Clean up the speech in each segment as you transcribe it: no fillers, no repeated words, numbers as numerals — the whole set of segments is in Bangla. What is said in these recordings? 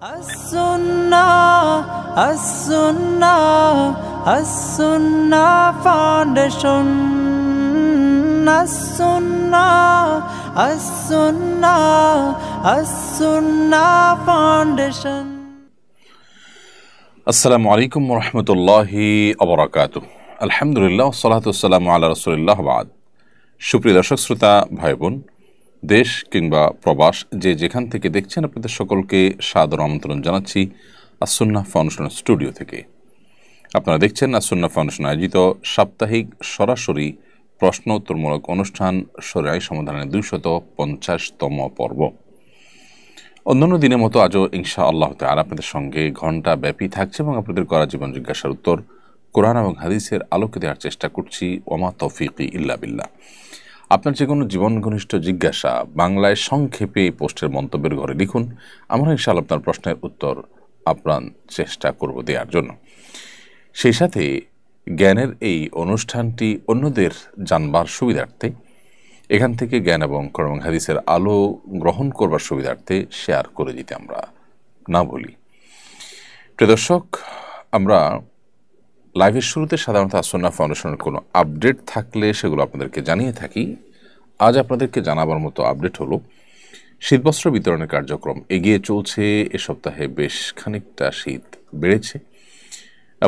As-Sunnah, As-Sunnah, As-Sunnah Foundation. As-Sunnah, As-Sunnah, As-Sunnah Foundation. আসসালামু আলাইকুম ওয়া রাহমাতুল্লাহি ওয়া বারাকাতুহু। আলহামদুলিল্লাহ ওয়াসসালাতু ওয়াসসালামু আলা রাসূলিল্লাহ বাদ। সুপ্রিয় দর্শক শ্রোতা ভাই বোন, দেশ কিংবা প্রবাস যে যেখান থেকে দেখছেন, আপনাদের সকলকে সাদর আমন্ত্রণ জানাচ্ছি আস-সুন্নাহ ফাউন্ডেশন স্টুডিও থেকে। আপনারা দেখছেন আস-সুন্নাহ ফাউন্ডেশন আয়োজিত সাপ্তাহিক সরাসরি প্রশ্ন উত্তরমূলক অনুষ্ঠান শরীআহ সমাধানের 250তম পর্ব। অন্যান্য দিনের মতো আজও ইনশাআল্লাহ তাআলা আপনাদের সঙ্গে ঘণ্টা ব্যাপী থাকছে এবং আপনাদের করা জীবন জিজ্ঞাসার উত্তর কোরআন এবং হাদিসের আলোকে দেওয়ার চেষ্টা করছি। ওমা তৌফিকি ইল্লা বিল্লাহ। আপনার যে কোনো জীবন ঘনিষ্ঠ জিজ্ঞাসা বাংলায় সংক্ষেপে এই পোস্টের মন্তব্যের ঘরে লিখুন। আমরা ইনশাআল্লাহ আপনার প্রশ্নের উত্তর আপ্রাণ চেষ্টা করব দেওয়ার জন্য। সেই সাথে জ্ঞানের এই অনুষ্ঠানটি অন্যদের জানবার সুবিধার্থে, এখান থেকে জ্ঞান এবং কোরআন এবং হাদিসের আলো গ্রহণ করবার সুবিধার্থে শেয়ার করে দিতে আমরা না বলি। প্রিয় দর্শক, আমরা লাইভের শুরুতে সাধারণত আস-সুন্নাহ ফাউন্ডেশনের কোনো আপডেট থাকলে সেগুলো আপনাদেরকে জানিয়ে থাকি। আজ আপনাদেরকে জানাবার মতো আপডেট হলো, শীতবস্ত্র বিতরণের কার্যক্রম এগিয়ে চলছে। এ সপ্তাহে বেশ খানিকটা শীত বেড়েছে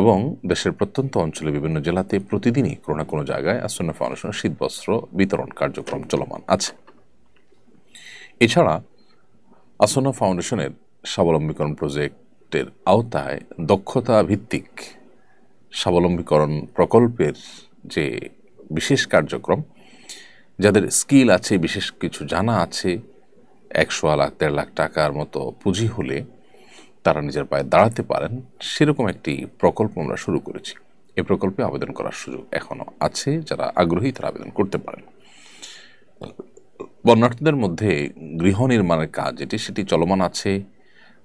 এবং দেশের প্রত্যন্ত অঞ্চলে বিভিন্ন জেলাতে প্রতিদিনই কোনো না কোনো জায়গায় আস-সুন্নাহ ফাউন্ডেশনের শীতবস্ত্র বিতরণ কার্যক্রম চলমান আছে। এছাড়া আস-সুন্নাহ ফাউন্ডেশনের স্বাবলম্বীকরণ প্রজেক্টের আওতায় দক্ষতা ভিত্তিক স্বাবলম্বীকরণ প্রকল্পের যে বিশেষ কার্যক্রম, যাদের স্কিল আছে, বিশেষ কিছু জানা আছে, 100 লাখ 1.5 লাখ টাকার মতো পুঁজি হলে তারা নিজের পায়ে দাঁড়াতে পারেন, সেরকম একটি প্রকল্প আমরা শুরু করেছি। এই প্রকল্পে আবেদন করার সুযোগ এখনও আছে। যারা আগ্রহী তারা আবেদন করতে পারেন। বন্যার্থীদের মধ্যে গৃহ নির্মাণের কাজ সেটি চলমান আছে।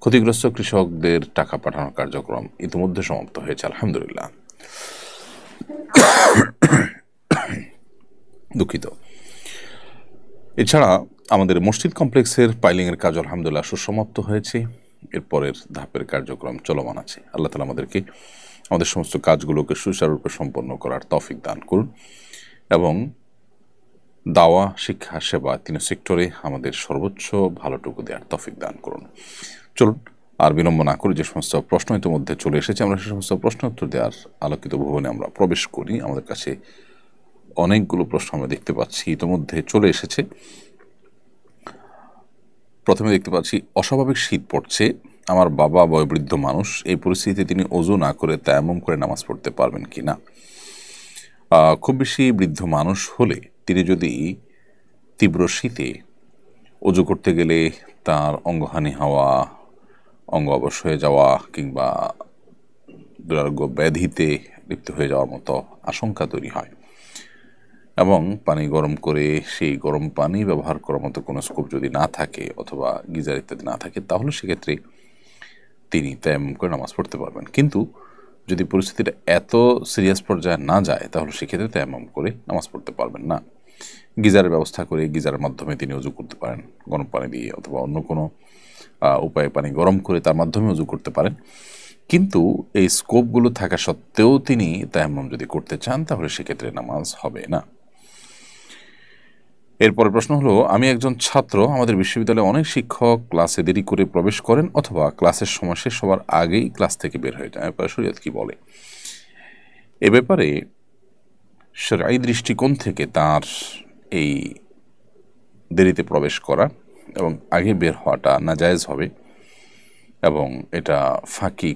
ক্ষতিগ্রস্ত কৃষকদের টাকা পাঠানোর কার্যক্রম ইতিমধ্যে সমাপ্ত হয়েছে, আলহামদুলিল্লাহ। দুঃখিত। এছাড়া আমাদের মসজিদ কমপ্লেক্সের পাইলিংয়ের কাজ আলহামদুলিল্লাহ সুসমাপ্ত হয়েছে। এরপরের ধাপের কার্যক্রম চলমান আছে। আল্লাহ তাআলা আমাদেরকে আমাদের সমস্ত কাজগুলোকে সুচারুরূপে সম্পন্ন করার তৌফিক দান করুন এবং দাওয়া, শিক্ষা, সেবা 3 সেক্টরে আমাদের সর্বোচ্চ ভালোটুকু দেওয়ার তৌফিক দান করুন। চলুন আর বিলম্ব না করে যে সমস্ত প্রশ্ন ইতিমধ্যে চলে এসেছে, আমরা সে সমস্ত প্রশ্ন উত্তর দেওয়ার আলোকিত ভবনে আমরা প্রবেশ করি। আমাদের কাছে অনেকগুলো প্রশ্ন আমরা দেখতে পাচ্ছি ইতিমধ্যে চলে এসেছে। প্রথমে দেখতে পাচ্ছি, অস্বাভাবিক শীত পড়ছে, আমার বাবা বয়োবৃদ্ধ মানুষ, এই পরিস্থিতিতে তিনি ওযু না করে তায়াম্মুম করে নামাজ পড়তে পারবেন কি না? খুব বেশি বৃদ্ধ মানুষ হলে তিনি যদি তীব্র শীতে ওযু করতে গেলে তার অঙ্গহানি হওয়া, অঙ্গ অবশ হয়ে যাওয়া কিংবা দুরারোগ্য ব্যাধিতে লিপ্ত হয়ে যাওয়ার মতো আশঙ্কা তৈরি হয় এবং পানি গরম করে সেই গরম পানি ব্যবহার করার মতো কোনো স্কোপ যদি না থাকে অথবা গিজার ইত্যাদি না থাকে, তাহলে সেক্ষেত্রে তিনি তায়াম্মুম করে নামাজ পড়তে পারবেন। কিন্তু যদি পরিস্থিতিটা এত সিরিয়াস পর্যায়ে না যায়, তাহলে সেক্ষেত্রে তায়াম্মুম করে নামাজ পড়তে পারবেন না। গিজারের ব্যবস্থা করে গিজারের মাধ্যমে তিনি ওযু করতে পারেন, গরম পানি দিয়ে অথবা অন্য কোনো উপায়ে পানি গরম করে তার মাধ্যমে ওযু করতে পারেন। কিন্তু এই স্কোপগুলো থাকা সত্ত্বেও তিনি তায়াম্মুম যদি করতে চান, তাহলে সেক্ষেত্রে নামাজ হবে না। এরপরে প্রশ্ন হলো, আমি একজন ছাত্র, আমাদের বিশ্ববিদ্যালয়ে অনেক শিক্ষক ক্লাসে দেরি করে প্রবেশ করেন অথবা ক্লাসের সময় শেষ হওয়ার আগেই ক্লাস থেকে বের হয়ে যায়। শরীয়ত কি বলে এ ব্যাপারে? শরঈ দৃষ্টিকোণ থেকে তার এই দেরিতে প্রবেশ করা এবং আগে বের হওয়াটা নাজায়েজ হবে এবং এটা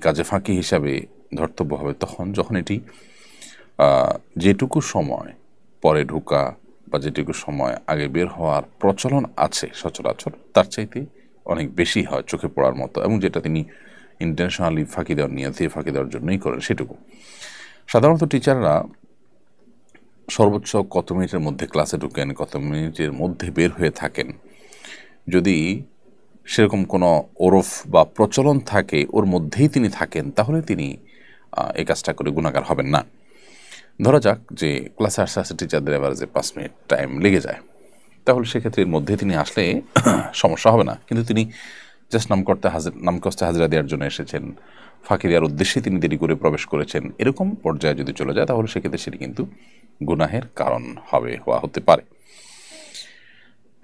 কাজে ফাঁকি হিসাবে ধর্তব্য হবে তখন যখন এটি যেটুকু সময় পরে ঢোকা বা যেটুকু সময় আগে বের হওয়ার প্রচলন আছে সচরাচর, তার চাইতে অনেক বেশি হয় চোখে পড়ার মতো, এবং যেটা তিনি ইন্টেনশনালি ফাঁকি দেওয়ার নিয়তে ফাঁকি দেওয়ার জন্যই করেন সেটুকু। সাধারণত টিচাররা সর্বোচ্চ কত মিনিটের মধ্যে ক্লাসে ঢুকেন, কত মিনিটের মধ্যে বের হয়ে থাকেন, যদি সেরকম কোনো ওরফ বা প্রচলন থাকে, ওর মধ্যেই তিনি থাকেন, তাহলে তিনি এই কাজটা করে গুনাহগার হবেন না। ধরা যাক যে ক্লাসে আসতে আসতে টিচারদের অ্যাভারেজে 5 মিনিট টাইম লেগে যায়, তাহলে সেক্ষেত্রে এর মধ্যে তিনি আসলে সমস্যা হবে না। কিন্তু তিনি জাস্ট নামকস্তে হাজিরা দেওয়ার জন্য এসেছেন, ফাঁকি দেওয়ার উদ্দেশ্যে তিনি দেরি করে প্রবেশ করেছেন, এরকম পর্যায়ে যদি চলে যায় তাহলে সেক্ষেত্রে সেটি কিন্তু গুনাহের কারণ হতে পারে।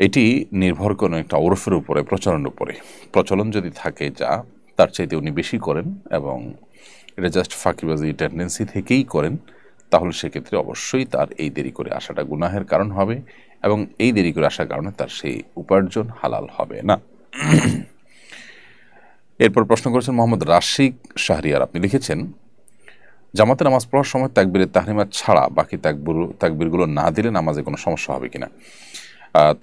এটি নির্ভর করে একটা ওরফের উপরে, প্রচলনের উপরে। প্রচলন যদি থাকে যা তার চাইতে উনি বেশি করেন এবং এটা জাস্ট ফাঁকিবাজি টেন্ডেন্সি থেকেই করেন, তাহলে সেক্ষেত্রে অবশ্যই তার এই দেরি করে আসাটা গুনাহের কারণ হবে এবং এই দেরি করে আসার কারণে তার সেই উপার্জন হালাল হবে না। এরপর প্রশ্ন করেছেন মোহাম্মদ রাশিক শাহরিয়ার। আপনি লিখেছেন, জামাতে নামাজ পড়ার সময় তাকবীরের তাহরিমা ছাড়া বাকি তাকবীরগুলো না দিলে নামাজে কোনো সমস্যা হবে কিনা?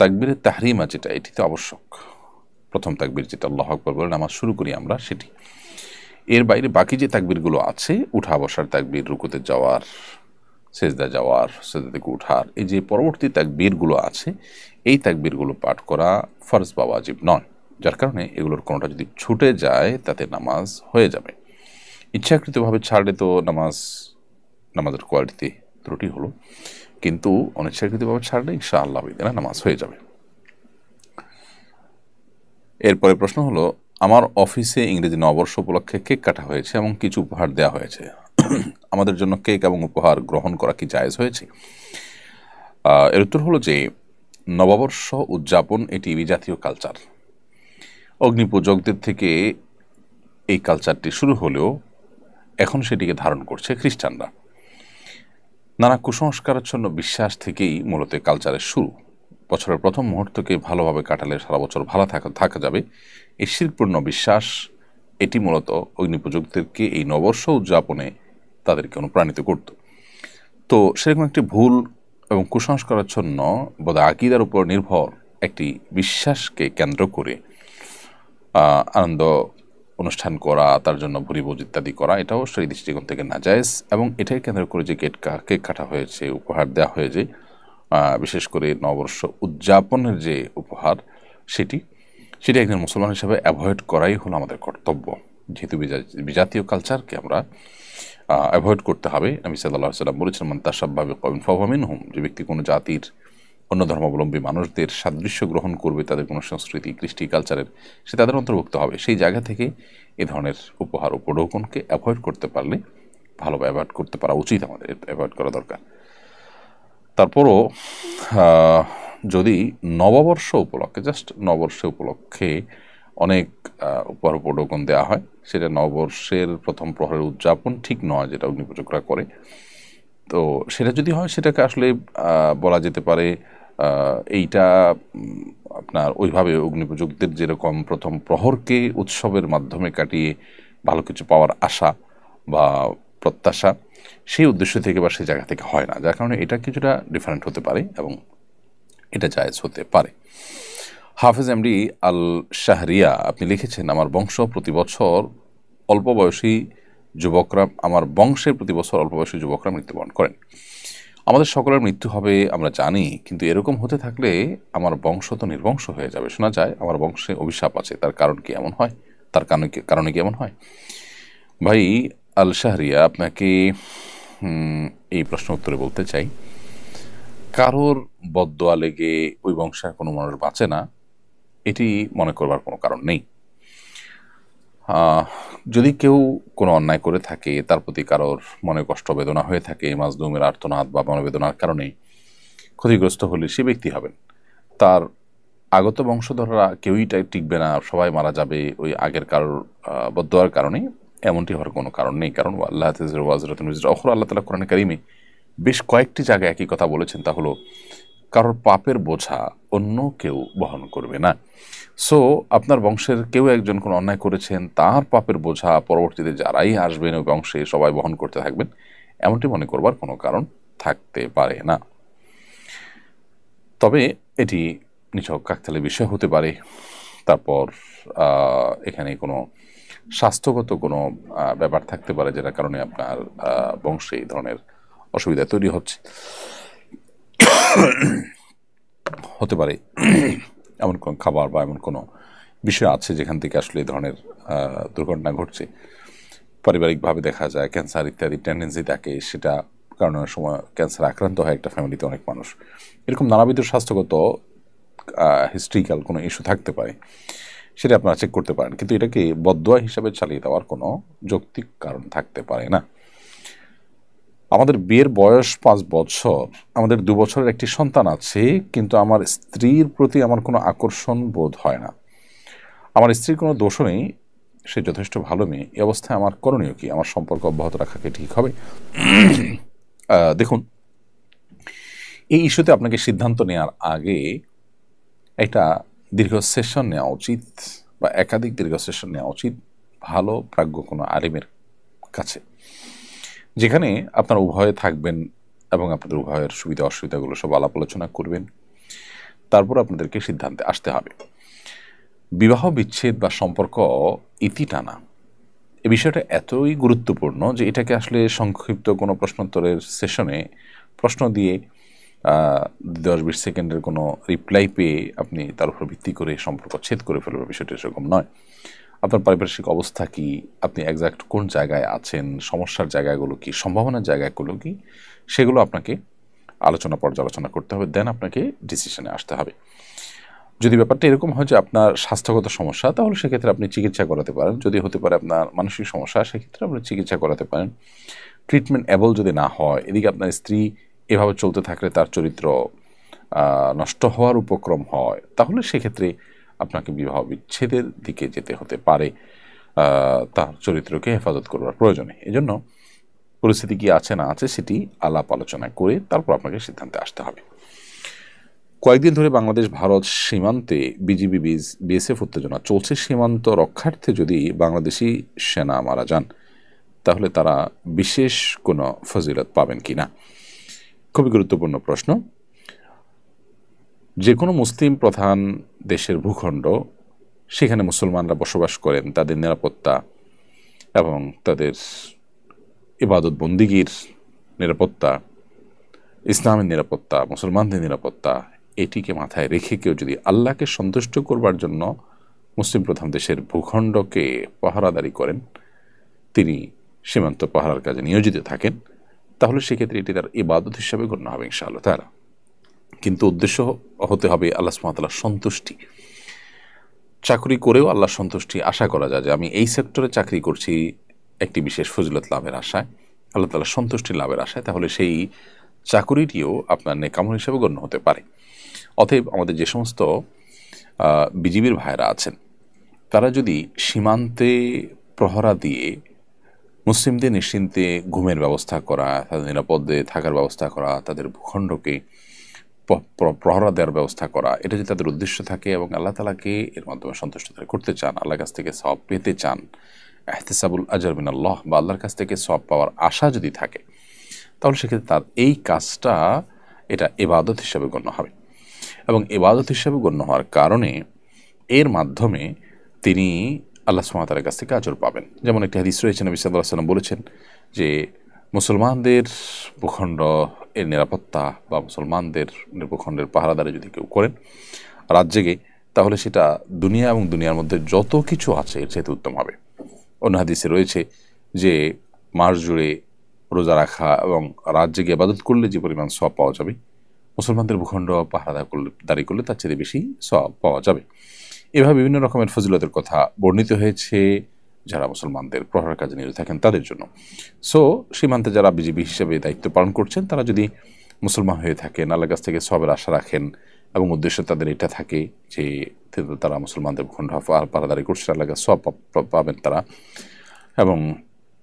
তাকবীরের তাহরিমা যেটা, এটি তো আবশ্যক। প্রথম তাকবীর যেটা আল্লাহু আকবার বলে নামাজ শুরু করি আমরা, সেটি। এর বাইরে বাকি যে তাকবীরগুলো আছে, উঠা বসার তাকবীর, রুকুতে যাওয়ার, সেজদা যাওয়ার, সেজদা থেকে উঠার, এই যে পরবর্তী তাকবীরগুলো আছে, এই তাকবীরগুলো পাঠ করা ফরজ বা ওয়াজিব নয়। যার কারণে এগুলোর কোনোটা যদি ছুটে যায় তাতে নামাজ হয়ে যাবে। ইচ্ছাকৃতভাবে ছাড়লে তো নামাজের কোয়ালিটিতে ত্রুটি হলো, কিন্তু অনিচ্ছাকৃতভাবে ছাড়লে ইনশাআল্লাহ নামাজ হয়ে যাবে। এরপরে প্রশ্ন হলো, আমার অফিসে ইংরেজি নববর্ষ উপলক্ষে কেক কাটা হয়েছে এবং কিছু উপহার দেওয়া হয়েছে। আমাদের জন্য কেক এবং উপহার গ্রহণ করা কি জায়েজ হয়েছে? এর উত্তর হলো যে নববর্ষ উদযাপন এটি বিজাতীয় কালচার। অগ্নিপূজকদের থেকে এই কালচারটি শুরু হলেও এখন সেটিকে ধারণ করছে খ্রিস্টানরা। নানা কুসংস্কারাচ্ছন্ন বিশ্বাস থেকেই মূলত কালচারের শুরু। বছরের প্রথম মুহূর্তকে ভালোভাবে কাটালে সারা বছর ভালো থাকা যাবে, এই শিরকপূর্ণ বিশ্বাস এটি মূলত অগ্নিপূজকদেরকে এই নববর্ষ উদযাপনে তাদেরকে অনুপ্রাণিত করত। তো সেরকম একটি ভুল এবং কুসংস্কারাচ্ছন্ন বোধ আকীদার উপর নির্ভর একটি বিশ্বাসকে কেন্দ্র করে আনন্দ অনুষ্ঠান করা, তার জন্য ভুরিভোজ ইত্যাদি করা, এটাও সেই দৃষ্টিকোণ থেকে নাজায়েজ। এবং এটাই কেন্দ্র করে যে কেক কাটা হয়েছে, উপহার দেওয়া হয়েছে, বিশেষ করে নববর্ষ উদযাপনের যে উপহার, সেটি একজন মুসলমান হিসেবে অ্যাভয়েড করাই হলো আমাদের কর্তব্য। যেহেতু বিজাতীয় কালচারকে আমরা অ্যাভয়েড করতে হবে। নবী সাল্লাল্লাহু আলাইহি ওয়াসাল্লাম বলেছেন, মান তাশাব্বাহা বিকওমিন ফাহুয়া মিনহুম, যে ব্যক্তি কোনো জাতির, অন্য ধর্মাবলম্বী মানুষদের সাদৃশ্য গ্রহণ করবে, তাদের কোনো সংস্কৃতি, কৃষ্টি, কালচারের, সে তাদের অন্তর্ভুক্ত হবে। সেই জায়গা থেকে এ ধরনের উপহার উপঢৌকনকে অ্যাভয়েড করতে পারলে ভালো, অ্যাভয়েড করতে পারা উচিত, আমাদের অ্যাভয়েড করা দরকার। তারপরও যদি নববর্ষ উপলক্ষে, জাস্ট নববর্ষ উপলক্ষে অনেক উপহার উপঢৌকন দেওয়া হয়, সেটা নববর্ষের প্রথম প্রহরের উদযাপন ঠিক নয়, যেটা অগ্নিপূজকরা করে। তো সেটা যদি হয়, সেটাকে আসলে বলা যেতে পারে এইটা আপনার ওইভাবে অগ্নিপূজকদের যেরকম প্রথম প্রহরকে উৎসবের মাধ্যমে কাটিয়ে ভালো কিছু পাওয়ার আশা বা প্রত্যাশা, সেই উদ্দেশ্য থেকে বা সেই জায়গা থেকে হয় না, যার কারণে এটা কিছুটা ডিফারেন্ট হতে পারে এবং এটা জায়েজ হতে পারে। হাফেজ এমডি আল শাহরিয়া, আপনি লিখেছেন, আমার বংশের প্রতি বছর অল্প বয়সী যুবকরা মৃত্যুবরণ করেন। আমাদের সকলের মৃত্যু হবে আমরা জানি, কিন্তু এরকম হতে থাকলে আমার বংশ তো নির্বংশ হয়ে যাবে। শোনা যায় আমার বংশে অভিশাপ আছে, তার কারণ কি এমন হয়? কারণে কি এমন হয়? ভাই আল শাহরিয়া, আপনাকে এই প্রশ্ন উত্তরে বলতে চাই, কারোর বদদোয়া লেগে ওই বংশের কোনো মানুষ বাঁচে না, এটি মনে করবার কোনো কারণ নেই। যদি কেউ কোনো অন্যায় করে থাকে, তার প্রতি কারোর মনে কষ্ট বেদনা হয়ে থাকে, মাজলুমের আর্তনাদ বা মনোবেদনার কারণে ক্ষতিগ্রস্ত হলে সে ব্যক্তি হবেন। তার আগত বংশধররা কেউই টিকবে না, সবাই মারা যাবে ওই আগের কারোর বদদোয়ার কারণে, এমনটি হওয়ার কোনো কারণ নেই। কারণ আল্লাহ তাআলা কোরআনে কারিমে বেশ কয়েকটি জায়গায় একই কথা বলেছেন, তা হলো কারোর পাপের বোঝা অন্য কেউ বহন করবে না। সো আপনার বংশের কেউ একজন কোনো অন্যায় করেছেন, তার পাপের বোঝা পরবর্তীতে যারাই আসবেন ওই বংশে সবাই বহন করতে থাকবেন, এমনটি মনে করবার কোনো কারণ থাকতে পারে না। তবে এটি নিছক কাকতালীয় বিষয় হতে পারে। তারপর এখানে কোনো স্বাস্থ্যগত কোনো ব্যাপার থাকতে পারে, যেটার কারণে আপনার বংশে এই ধরনের অসুবিধা তৈরি হতে পারে। এমন কোনো খাবার বা এমন কোনো বিষয় আছে যেখান থেকে আসলে এই ধরনের দুর্ঘটনা ঘটছে। পারিবারিকভাবে দেখা যায় ক্যান্সার ইত্যাদি টেন্ডেন্সি থাকে, সেটা কারণের সময় ক্যান্সার আক্রান্ত হয় একটা ফ্যামিলিতে অনেক মানুষ। এরকম নানাবিধ স্বাস্থ্যগত হিস্ট্রিক্যাল কোনো ইস্যু থাকতে পারে, সেটা আপনারা চেক করতে পারেন, কিন্তু এটাকে বদদোয়া হিসাবে চালিয়ে দেওয়ার কোনো যৌক্তিক কারণ থাকতে পারে না। আমাদের বিয়ের বয়স 5 বছর, আমাদের 2 বছরের একটি সন্তান আছে, কিন্তু আমার স্ত্রীর প্রতি আমার কোনো আকর্ষণ বোধ হয় না। আমার স্ত্রীর কোনো দোষও নেই, সে যথেষ্ট ভালো মেয়ে। এই অবস্থায় আমার করণীয় কি? আমার সম্পর্ক অব্যাহত রাখা কি ঠিক হবে? দেখুন, এই ইস্যুতে আপনাকে সিদ্ধান্ত নেওয়ার আগে একটা দীর্ঘ সেশন নেওয়া উচিত, বা একাধিক দীর্ঘ সেশন নেওয়া উচিত ভালো প্রাজ্ঞ কোনো আলিমের কাছে, যেখানে আপনারা উভয়ে থাকবেন এবং আপনাদের উভয়ের সুবিধা অসুবিধাগুলো সব আলাপ আলোচনা করবেন। তারপর আপনাদেরকে সিদ্ধান্তে আসতে হবে। বিবাহ বিচ্ছেদ বা সম্পর্ক ইতি টানা, এই বিষয়টা এতই গুরুত্বপূর্ণ যে এটাকে আসলে সংক্ষিপ্ত কোনো প্রশ্নোত্তরের সেশনে প্রশ্ন দিয়ে 10-20 সেকেন্ডের কোনো রিপ্লাই পেয়ে আপনি তার উপর ভিত্তি করে সম্পর্ক ছেদ করে ফেলবেন, বিষয়টা সেরকম নয়। আপনার পারিপার্শ্বিক অবস্থা কি, আপনি একজ্যাক্ট কোন জায়গায় আছেন, সমস্যার জায়গাগুলো কি, সম্ভাবনার জায়গাগুলো কি, সেগুলো আপনাকে আলোচনা পর্যালোচনা করতে হবে, দেন আপনাকে ডিসিশনে আসতে হবে। যদি ব্যাপারটা এরকম হয় যে আপনার স্বাস্থ্যগত সমস্যা, তাহলে সেক্ষেত্রে আপনি চিকিৎসা করাতে পারেন। যদি হতে পারে আপনার মানসিক সমস্যা, সেক্ষেত্রে আপনি চিকিৎসা করাতে পারেন। ট্রিটমেন্ট অ্যাবল যদি না হয়, এদিকে আপনার স্ত্রী এভাবে চলতে থাকলে তার চরিত্র নষ্ট হওয়ার উপক্রম হয়, তাহলে সেক্ষেত্রে আপনাকে বিবাহ বিচ্ছেদের দিকে যেতে হতে পারে, তার চরিত্রকে হেফাজত করবার প্রয়োজনে। এজন্য পরিস্থিতি কি আছে না আছে সেটি আলাপ আলোচনা করে তারপর আপনাকে সিদ্ধান্তে আসতে হবে। কয়েকদিন ধরে বাংলাদেশ ভারত সীমান্তে বিজিবি বিএসএফ উত্তেজনা চলছে। সীমান্ত রক্ষার্থে যদি বাংলাদেশি সেনা মারা যান, তাহলে তারা বিশেষ কোনো ফজিলত পাবেন কি না? খুবই গুরুত্বপূর্ণ প্রশ্ন। যে কোনো মুসলিম প্রধান দেশের ভূখণ্ড, সেখানে মুসলমানরা বসবাস করেন, তাদের নিরাপত্তা এবং তাদের ইবাদত বন্দিগির নিরাপত্তা, ইসলামের নিরাপত্তা, মুসলমানদের নিরাপত্তা, এটিকে মাথায় রেখে কেউ যদি আল্লাহকে সন্তুষ্ট করবার জন্য মুসলিম প্রধান দেশের ভূখণ্ডকে পাহারাদারি করেন, তিনি সীমান্ত পাহারার কাজে নিয়োজিত থাকেন, তাহলে সেক্ষেত্রে এটি তার ইবাদত হিসাবে গণ্য হবে ইনশাআল্লাহ তাআলা। কিন্তু উদ্দেশ্য হতে হবে আল্লাহ সুবহানাহু ওয়া তাআলার সন্তুষ্টি। চাকরি করেও আল্লাহ সন্তুষ্টি আশা করা যায় যে আমি এই সেক্টরে চাকরি করছি একটি বিশেষ ফজিলত লাভের আশায়, আল্লাহ তাআলার সন্তুষ্টি লাভের আশায়, তাহলে সেই চাকুরিটিও আপনার নেক আমল হিসেবে গণ্য হতে পারে। অতএব আমাদের যে সমস্ত বিজিবির ভাইরা আছেন, তারা যদি সীমান্তে প্রহরা দিয়ে মুসলিমদের নিশ্চিন্তে ঘুমের ব্যবস্থা করা, তাদের নিরাপদে থাকার ব্যবস্থা করা, তাদের ভূখণ্ডকে প্রহরা দেওয়ার ব্যবস্থা করা, এটা যদি তাদের উদ্দেশ্য থাকে এবং আল্লাহ তাআলাকে এর মাধ্যমে সন্তুষ্ট করতে চান, আল্লাহর কাছ থেকে সওয়াব পেতে চান, ইহতিসাবুল আজর মিনাল্লাহ, বা আল্লাহর কাছ থেকে সওয়াব পাওয়ার আশা যদি থাকে, তাহলে সেক্ষেত্রে তার এই কাজটা এটা ইবাদত হিসাবে গণ্য হবে। এবং ইবাদত হিসাবে গণ্য হওয়ার কারণে এর মাধ্যমে তিনি আল্লাহ সুবহানাহু ওয়া তাআলার কাছ থেকে আজর পাবেন। যেমন একটি হাদিস রয়েছে, নবী সাল্লাল্লাহু আলাইহি ওয়াসাল্লাম বলেছেন যে মুসলমানদের ভূখণ্ড এর নিরাপত্তা বা মুসলমানদের ভূখণ্ডের পাহারাদারি যদি কেউ করেন রাত জেগে, তাহলে সেটা দুনিয়া এবং দুনিয়ার মধ্যে যত কিছু আছে এর চাইতে উত্তম হবে। অন্য হাদিসে রয়েছে যে মাস জুড়ে রোজা রাখা এবং রাত জেগে ইবাদত করলে যে পরিমাণ সওয়াব পাওয়া যাবে, মুসলমানদের ভূখণ্ড পাহারাদারি করলে তার চেয়ে বেশি সওয়াব পাওয়া যাবে। এভাবে বিভিন্ন রকমের ফজিলতের কথা বর্ণিত হয়েছে যারা মুসলমানদের প্রহরার কাজে নিয়োজিত থাকেন তাদের জন্য। সো সীমান্তে যারা বিজিবি হিসেবে দায়িত্ব পালন করছেন, তারা যদি মুসলমান হয়ে থাকেন, আল্লাহর কাছ থেকে সওয়াবের আশা রাখেন এবং উদ্দেশ্য তাদের এটা থাকে যে তারা মুসলমানদের ভূখণ্ড পাহারাদারি করছে, আল্লাহর কাছে সওয়াব পাবেন তারা, এবং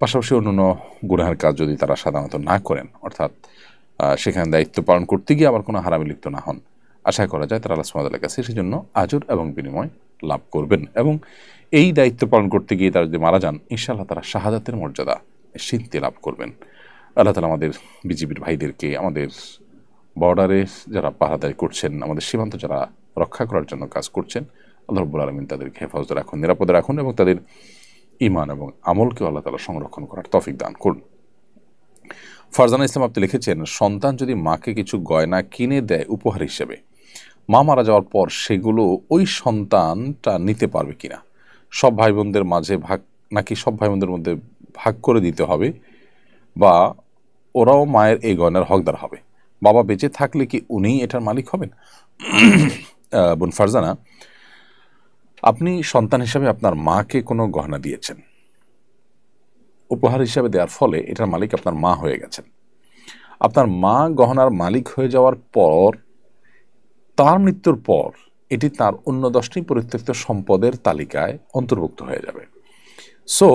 পাশাপাশি অন্যান্য গুনাহের কাজ যদি তারা সাধারণত না করেন, অর্থাৎ সেখানে দায়িত্ব পালন করতে গিয়ে আবার কোনো হারামে লিপ্ত না হন, আশা করা যায় তারা আল্লাহ সুবহানাহু ওয়া তাআলার কাছে সেজন্য আজর এবং বিনিময় লাভ করবেন। এবং এই দায়িত্ব পালন করতে গিয়ে তারা যদি মারা যান, ইনশাআল্লাহ তারা শাহাদাতের মর্যাদা সিদ্ধি লাভ করবেন। আল্লাহ তাআলা আমাদের বিজিবির ভাইদেরকে, আমাদের বর্ডারে যারা পাহারাদারি করছেন, আমাদের সীমান্ত যারা রক্ষা করার জন্য কাজ করছেন, আল্লাহ রাব্বুল আলামিন তাদেরকে হেফাজতে রাখুন, নিরাপদে রাখুন এবং তাদের ঈমান এবং আমলকেও আল্লাহ তাআলা সংরক্ষণ করার তৌফিক দান করুন। ফারজানা ইসলাম আপনি লিখেছেন, সন্তান যদি মাকে কিছু গয়না কিনে দেয় উপহার হিসেবে, মা মারা যাওয়ার পর সেগুলো ওই সন্তানটা নিতে পারবে কিনা? সব ভাই বোনদের মাঝে ভাগ, নাকি সব ভাই বোনদের মধ্যে ভাগ করে দিতে হবে, বা ওরাও মায়ের এই গয়নার হকদার হবে? বাবা বেঁচে থাকলে কি উনিই এটার মালিক হবেন? বোন ফারজানা, আপনি সন্তান হিসাবে আপনার মাকে কোনো গহনা দিয়েছেন, উপহার হিসাবে দেওয়ার ফলে এটার মালিক আপনার মা হয়ে গেছেন। আপনার মা গহনার মালিক হয়ে যাওয়ার পর, তার মৃত্যুর পর এটি তার অন্য 10টি পরিত্যক্ত সম্পদের তালিকায় অন্তর্ভুক্ত হয়ে যাবে। সো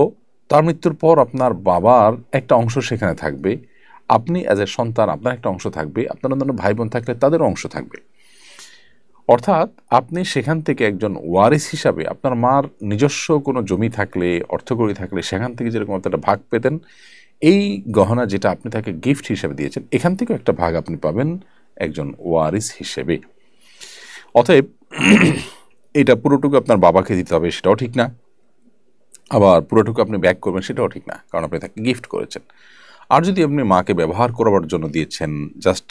তার মৃত্যুর পর আপনার বাবার একটা অংশ সেখানে থাকবে, আপনি অ্যাজ এ সন্তান আপনার একটা অংশ থাকবে, আপনার অন্যান্য ভাই বোন থাকলে তাদেরও অংশ থাকবে। অর্থাৎ আপনি সেখান থেকে একজন ওয়ারিস হিসাবে আপনার মার নিজস্ব কোনো জমি থাকলে, অর্থকড়ি থাকলে সেখান থেকে যেরকম একটা ভাগ পেতেন, এই গহনা যেটা আপনি তাকে গিফট হিসেবে দিয়েছেন এখান থেকেও একটা ভাগ আপনি পাবেন একজন ওয়ারিস হিসেবে। অতএব এটা পুরোটুকু আপনার বাবাকে দিতে হবে সেটাও ঠিক না, আবার পুরোটুকু আপনি ব্যাক করবেন সেটাও ঠিক না, কারণ আপনি তাকে গিফট করেছেন। আর যদি আপনি মাকে ব্যবহার করবার জন্য দিয়েছেন, জাস্ট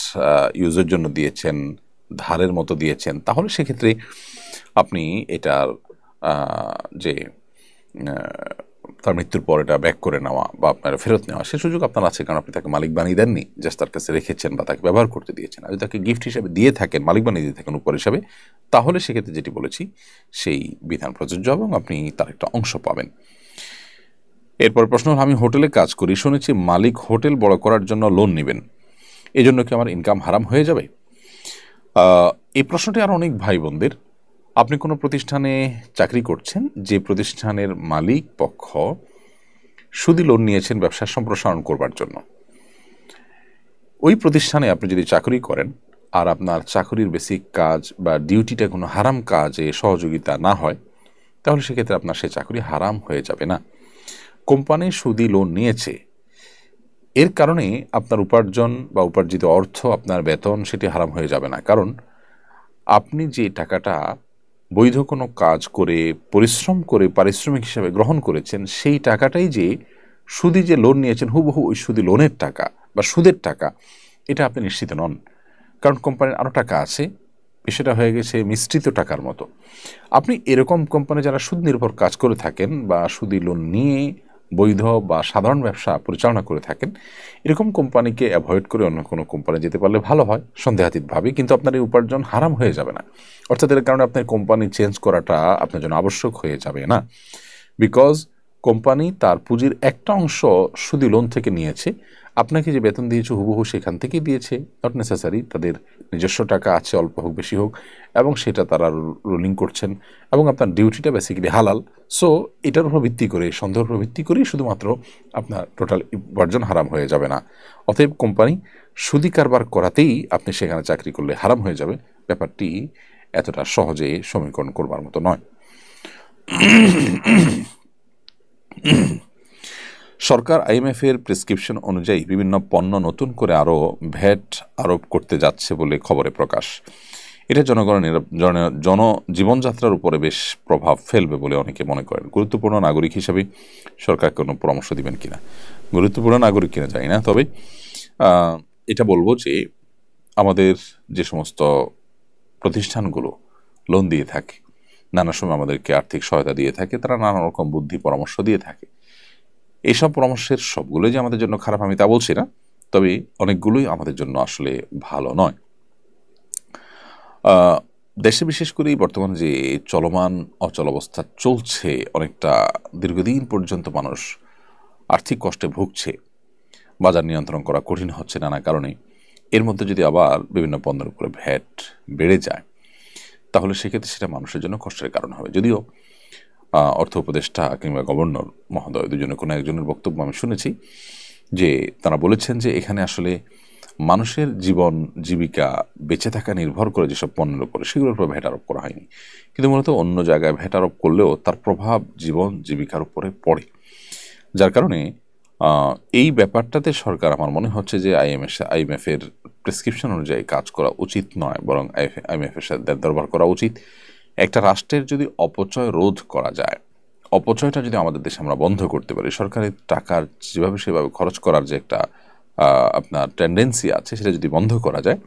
ইউজের জন্য দিয়েছেন, ধারের মতো দিয়েছেন, তাহলে সেক্ষেত্রে আপনি এটার যে তার মৃত্যুর পর এটা ব্যাক করে নেওয়া বা আপনার ফেরত নেওয়া সে সুযোগ আপনার আছে, কারণ আপনি তাকে মালিক বানিয়ে দেননি, জাস্ট তার কাছে রেখেছেন বা তাকে ব্যবহার করতে দিয়েছেন। আর যদি তাকে গিফট হিসেবে দিয়ে থাকেন, মালিক বানিয়ে দিয়ে থাকেন উপর হিসাবে, তাহলে সেক্ষেত্রে যেটি বলেছি সেই বিধান প্রযোজ্য এবং আপনি তার একটা অংশ পাবেন। এরপর প্রশ্ন হল, আমি হোটেলে কাজ করি, শুনেছি মালিক হোটেল বড় করার জন্য লোন নেবেন, এই জন্য কি আমার ইনকাম হারাম হয়ে যাবে? এই প্রশ্নটি আর অনেক ভাই বোনদের। আপনি কোনো প্রতিষ্ঠানে চাকরি করছেন, যে প্রতিষ্ঠানের মালিক পক্ষ সুদি লোন নিয়েছেন ব্যবসা সম্প্রসারণ করবার জন্য, ওই প্রতিষ্ঠানে আপনি যদি চাকরি করেন আর আপনার চাকরির বেসিক কাজ বা ডিউটিটা কোনো হারাম কাজে সহযোগিতা না হয়, তাহলে সেক্ষেত্রে আপনার সে চাকরি হারাম হয়ে যাবে না। কোম্পানি সুদি লোন নিয়েছে, এর কারণে আপনার উপার্জন বা উপার্জিত অর্থ, আপনার বেতন, সেটি হারাম হয়ে যাবে না। কারণ আপনি যে টাকাটা বৈধ কোনো কাজ করে পরিশ্রম করে পারিশ্রমিক হিসাবে গ্রহণ করেছেন, সেই টাকাটাই যে সুদি যে লোন নিয়েছেন হুবহু ওই সুদি লোনের টাকা বা সুদের টাকা, এটা আপনি নিশ্চিত নন। কারণ কোম্পানির আরও টাকা আছে, সেটা হয়ে গেছে মিশ্রিত টাকার মতো। আপনি এরকম কোম্পানি যারা সুদ নির্ভর কাজ করে থাকেন বা সুদি লোন নিয়ে বৈধ বা সাধারণ ব্যবসা পরিচালনা করে থাকেন, এরকম কোম্পানিকে অ্যাভয়েড করে অন্য কোনো কোম্পানি যেতে পারলে ভালো হয় সন্দেহাতীতভাবে, কিন্তু আপনার এই উপার্জন হারাম হয়ে যাবে না। অর্থাৎ এর কারণে আপনার কোম্পানি চেঞ্জ করাটা আপনার জন্য আবশ্যক হয়ে যাবে না, বিকজ কোম্পানি তার পুঁজির একটা অংশ সুদি লোন থেকে নিয়েছে, আপনাকে যে বেতন দিয়েছে হুবহু সেখান থেকেই দিয়েছে, নট নেসেসারি তাদের নিজস্ব টাকা আছে, অল্প হোক বেশি হোক, এবং সেটা তারা রোলিং করছেন, এবং আপনার ডিউটিটা বেসিক্যালি হালাল। সো এটার উপর ভিত্তি করে, সন্দেহের উপর ভিত্তি করেই শুধুমাত্র আপনার টোটাল উপার্জন হারাম হয়ে যাবে না। অতএব কোম্পানি সুদি কারবার করাতেই আপনি সেখানে চাকরি করলে হারাম হয়ে যাবে, ব্যাপারটি এতটা সহজে সমীকরণ করবার মতো নয়। সরকার আইএমএফের প্রেসক্রিপশন অনুযায়ী বিভিন্ন পণ্য নতুন করে আরও ভ্যাট আরোপ করতে যাচ্ছে বলে খবরে প্রকাশ। এটা জনগণের জীবনযাত্রার উপরে বেশ প্রভাব ফেলবে বলে অনেকে মনে করেন। গুরুত্বপূর্ণ নাগরিক হিসাবে সরকার কোনো পরামর্শ দিবেন কিনা, গুরুত্বপূর্ণ নাগরিক কিনা জানি না, তবে এটা বলবো যে আমাদের যে সমস্ত প্রতিষ্ঠানগুলো লোন দিয়ে থাকে, নানা সময় আমাদেরকে আর্থিক সহায়তা দিয়ে থাকে, তারা নানা রকম বুদ্ধি পরামর্শ দিয়ে থাকে। এইসব পরামর্শের সবগুলোই যে আমাদের জন্য খারাপ আমি তা বলছি না, তবে অনেকগুলোই আমাদের জন্য আসলে ভালো নয়। দেশে বিশেষ করে বর্তমানে যে চলমান অচল অবস্থা চলছে, অনেকটা দীর্ঘদিন পর্যন্ত মানুষ আর্থিক কষ্টে ভুগছে, বাজার নিয়ন্ত্রণ করা কঠিন হচ্ছে নানা কারণে। এর মধ্যে যদি আবার বিভিন্ন পণ্যের উপরে ভ্যাট বেড়ে যায়, তাহলে সেক্ষেত্রে সেটা মানুষের জন্য কষ্টের কারণ হবে। যদিও অর্থ উপদেষ্টা কিংবা গভর্নর মহোদয় দুজনের কোনো একজনের বক্তব্য আমি শুনেছি যে তারা বলেছেন যে এখানে আসলে মানুষের জীবন জীবিকা বেঁচে থাকা নির্ভর করে যেসব পণ্যের উপরে, সেগুলোর উপর ভ্যাট আরোপ করা হয়নি, কিন্তু মূলত অন্য জায়গায় ভ্যাট আরোপ করলেও তার প্রভাব জীবন জীবিকার উপরে পড়ে। যার কারণে এই ব্যাপারটাতে সরকার, আমার মনে হচ্ছে যে আইএমএফের প্রেসক্রিপশন অনুযায়ী কাজ করা উচিত নয়, বরং আইএমএফের সাথে দরবার করা উচিত। একটা রাষ্ট্রের যদি অপচয় রোধ করা যায়, অপচয়টা যদি আমাদের দেশে আমরা বন্ধ করতে পারি, সরকারের টাকার যেভাবে সেভাবে খরচ করার যে একটা আপনার টেন্ডেন্সি আছে, সেটা যদি বন্ধ করা যায়,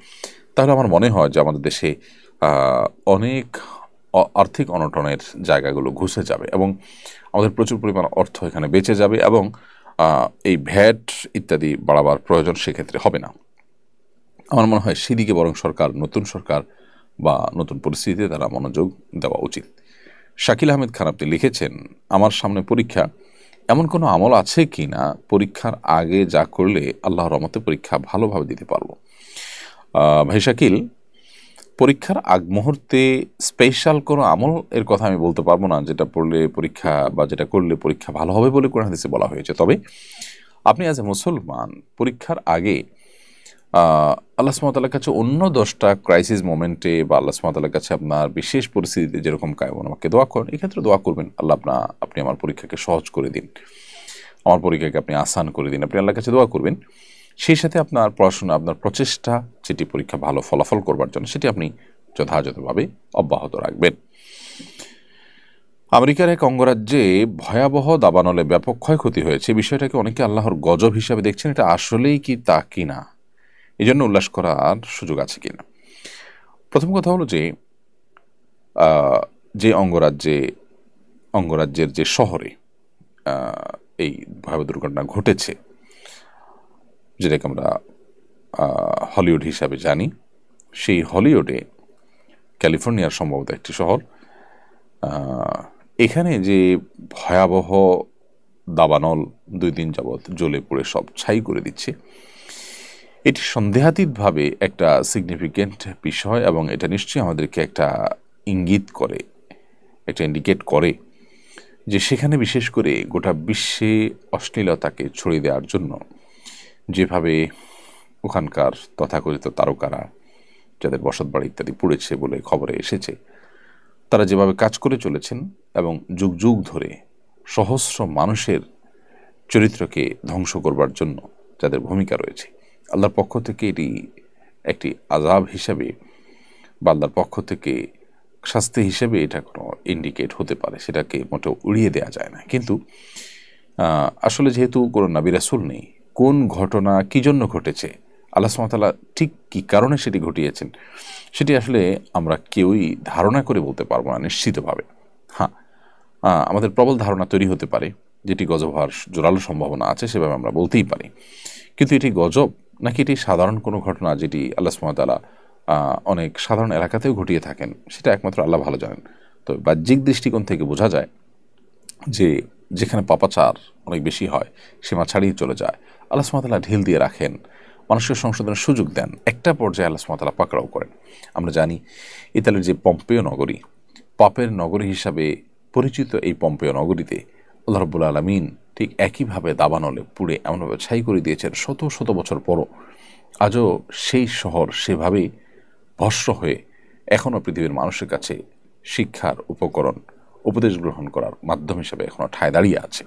তাহলে আমার মনে হয় যে আমাদের দেশে অনেক আর্থিক অনটনের জায়গাগুলো ঘুষে যাবে এবং আমাদের প্রচুর পরিমাণ অর্থ এখানে বেঁচে যাবে, এবং এই ভ্যাট ইত্যাদি বাড়াবার প্রয়োজন সেক্ষেত্রে হবে না। আমার মনে হয় সেদিকে বরং নতুন সরকার বা নতুন পরিস্থিতিতে তারা মনোযোগ দেওয়া উচিত। শাকিল আহমেদ খান আপনি লিখেছেন, আমার সামনে পরীক্ষা, এমন কোনো আমল আছে কি না পরীক্ষার আগে যা করলে আল্লাহর রহমতে পরীক্ষা ভালোভাবে দিতে পারবো? ভাই শাকিল, পরীক্ষার আগ মুহূর্তে স্পেশাল কোনো আমল এর কথা আমি বলতে পারবো না যেটা পড়লে পরীক্ষা বা যেটা করলে পরীক্ষা ভালো হবে বলে কোরআন হাদিসে বলা হয়েছে। তবে আপনি অ্যাজ এ মুসলমান পরীক্ষার আগে আল্লাহ সুবহানাহু ওয়া তাআলার কাছে অন্য 10টা ক্রাইসিস মোমেন্টে বা আল্লাহ সুবহানাহু ওয়া তাআলার কাছে আপনার বিশেষ পরিস্থিতিতে যেরকম কায়মন আমাকে দোয়া করেন, এক্ষেত্রে দোয়া করবেন, আল্লাহ আপনি আমার পরীক্ষাকে সহজ করে দিন, আমার পরীক্ষাকে আপনি আসান করে দিন, আপনি আল্লাহর কাছে দোয়া করবেন। সেই সাথে আপনার পড়াশোনা, আপনার প্রচেষ্টা যেটি পরীক্ষা ভালো ফলাফল করবার জন্য সেটি আপনি যথাযথভাবে অব্যাহত রাখবেন। আমেরিকার এক অঙ্গরাজ্যে ভয়াবহ দাবানলে ব্যাপক ক্ষয়ক্ষতি হয়েছে। বিষয়টাকে অনেকে আল্লাহর গজব হিসাবে দেখছেন। এটা আসলেই কি তা কিনা, এই জন্য উল্লাস করার সুযোগ আছে কিনা? প্রথম কথা হলো যে যে অঙ্গরাজ্যের যে শহরে এই ভয়াবহ দুর্ঘটনা ঘটেছে, যেটাকে আমরা হলিউড হিসাবে জানি, সেই হলিউডে ক্যালিফোর্নিয়ার সম্ভবত একটি শহর, এখানে যে ভয়াবহ দাবানল 2 দিন যাবৎ জ্বলে পুড়ে সব ছাই করে দিচ্ছে, এটি সন্দেহাতীতভাবে একটা সিগনিফিক্যান্ট বিষয় এবং এটা নিশ্চয়ই আমাদেরকে একটা ইঙ্গিত করে, একটা ইন্ডিকেট করে যে সেখানে বিশেষ করে গোটা বিশ্বে অশ্লীলতাকে ছড়িয়ে দেওয়ার জন্য যেভাবে ওখানকার তথাকথিত তারকারা, যাদের বসতবাড়ি ইত্যাদি পুড়েছে বলে খবরে এসেছে, তারা যেভাবে কাজ করে চলেছেন এবং যুগ যুগ ধরে সহস্র মানুষের চরিত্রকে ধ্বংস করবার জন্য যাদের ভূমিকা রয়েছে, আল্লাহর পক্ষ থেকে এটি একটি আযাব হিসাবে বা আল্লাহর পক্ষ থেকে শাস্তি হিসেবে এটা কোনো ইন্ডিকেট হতে পারে, সেটাকে মোটেও উড়িয়ে দেওয়া যায় না। কিন্তু আসলে যেহেতু কোনো নবী রাসূল নেই, কোন ঘটনা কী জন্য ঘটেছে, আল্লাহ সুবহানাহু ওয়া তাআলা ঠিক কী কারণে সেটি ঘটিয়েছেন, সেটি আসলে আমরা কেউই ধারণা করে বলতে পারবো না নিশ্চিতভাবে। হ্যাঁ, আমাদের প্রবল ধারণা তৈরি হতে পারে, যেটি গজব হওয়ার জোরালো সম্ভাবনা আছে, সেভাবে আমরা বলতেই পারি। কিন্তু এটি গজব নাকি এটি সাধারণ কোনো ঘটনা যেটি আল্লাহ সুবহানাহু ওয়া তাআলা অনেক সাধারণ এলাকাতেও ঘটিয়ে থাকেন, সেটা একমাত্র আল্লাহ ভালো জানেন। তো বাহ্যিক দৃষ্টিকোণ থেকে বোঝা যায় যে যেখানে পাপাচার অনেক বেশি হয়, সীমা ছাড়িয়ে চলে যায়, আল্লাহ সুবহানাহু ওয়া তাআলা ঢিল দিয়ে রাখেন, মানুষকে সংশোধনের সুযোগ দেন, একটা পর্যায়ে আল্লাহ সুবহানাহু ওয়া তাআলা পাকড়াও করেন। আমরা জানি ইতালির যে পম্পেয় নগরী, পাপের নগরী হিসাবে পরিচিত এই পম্পেয় নগরীতে আল্লাহ রাব্বুল আলামিন ঠিক একইভাবে দাবানলে পুড়ে এমনভাবে ছাই করে দিয়েছেন, শত শত বছর পরও আজও সেই শহর সেভাবেই ভস্ম হয়ে এখনও পৃথিবীর মানুষের কাছে শিক্ষার উপকরণ, উপদেশ গ্রহণ করার মাধ্যম হিসেবে এখনও ঠায় দাঁড়িয়ে আছে।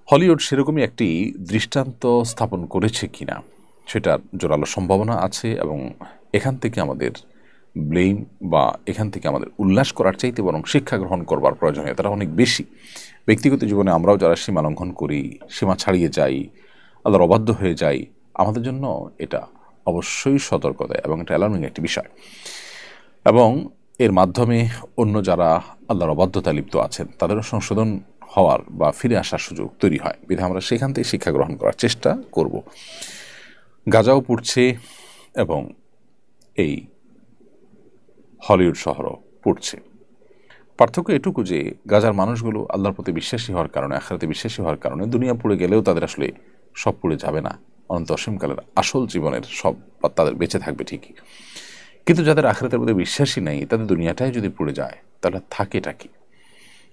হলিউড সেরকমই একটি দৃষ্টান্ত স্থাপন করেছে কিনা সেটার জোরালো সম্ভাবনা আছে, এবং এখান থেকে আমাদের ব্লেম বা এখান থেকে আমাদের উল্লাস করার চাইতে বরং শিক্ষা গ্রহণ করবার প্রয়োজনীয়তাটা অনেক বেশি। ব্যক্তিগত জীবনে আমরাও যারা সীমা লঙ্ঘন করি, সীমা ছাড়িয়ে যাই, আল্লাহর অবাধ্য হয়ে যাই, আমাদের জন্য এটা অবশ্যই সতর্ক দেয় এবং এটা অ্যালার্মিং একটি বিষয়। এবং এর মাধ্যমে অন্য যারা আল্লাহর অবাধ্যতা লিপ্ত আছেন তাদেরও সংশোধন হওয়ার বা ফিরে আসার সুযোগ তৈরি হয়। বিধায় আমরা সেখান থেকে শিক্ষা গ্রহণ করার চেষ্টা করব। গাজাও পুড়ছে এবং এই হলিউড শহরও পুড়ছে। পার্থক্য এটুকু যে গাজার মানুষগুলো আল্লাহর প্রতি বিশ্বাসী হওয়ার কারণে, আখিরাতে বিশ্বাসী হওয়ার কারণে দুনিয়া পুড়ে গেলেও তাদের আসলে সব পুড়ে যাবে না, অনন্ত অসীমকালের আসল জীবনের সব তাদের বেঁচে থাকবে ঠিকই। কিন্তু যাদের আখিরাতের প্রতি বিশ্বাসী নেই, তাদের দুনিয়াটাই যদি পুড়ে যায় তাহলে থাকেটা কি?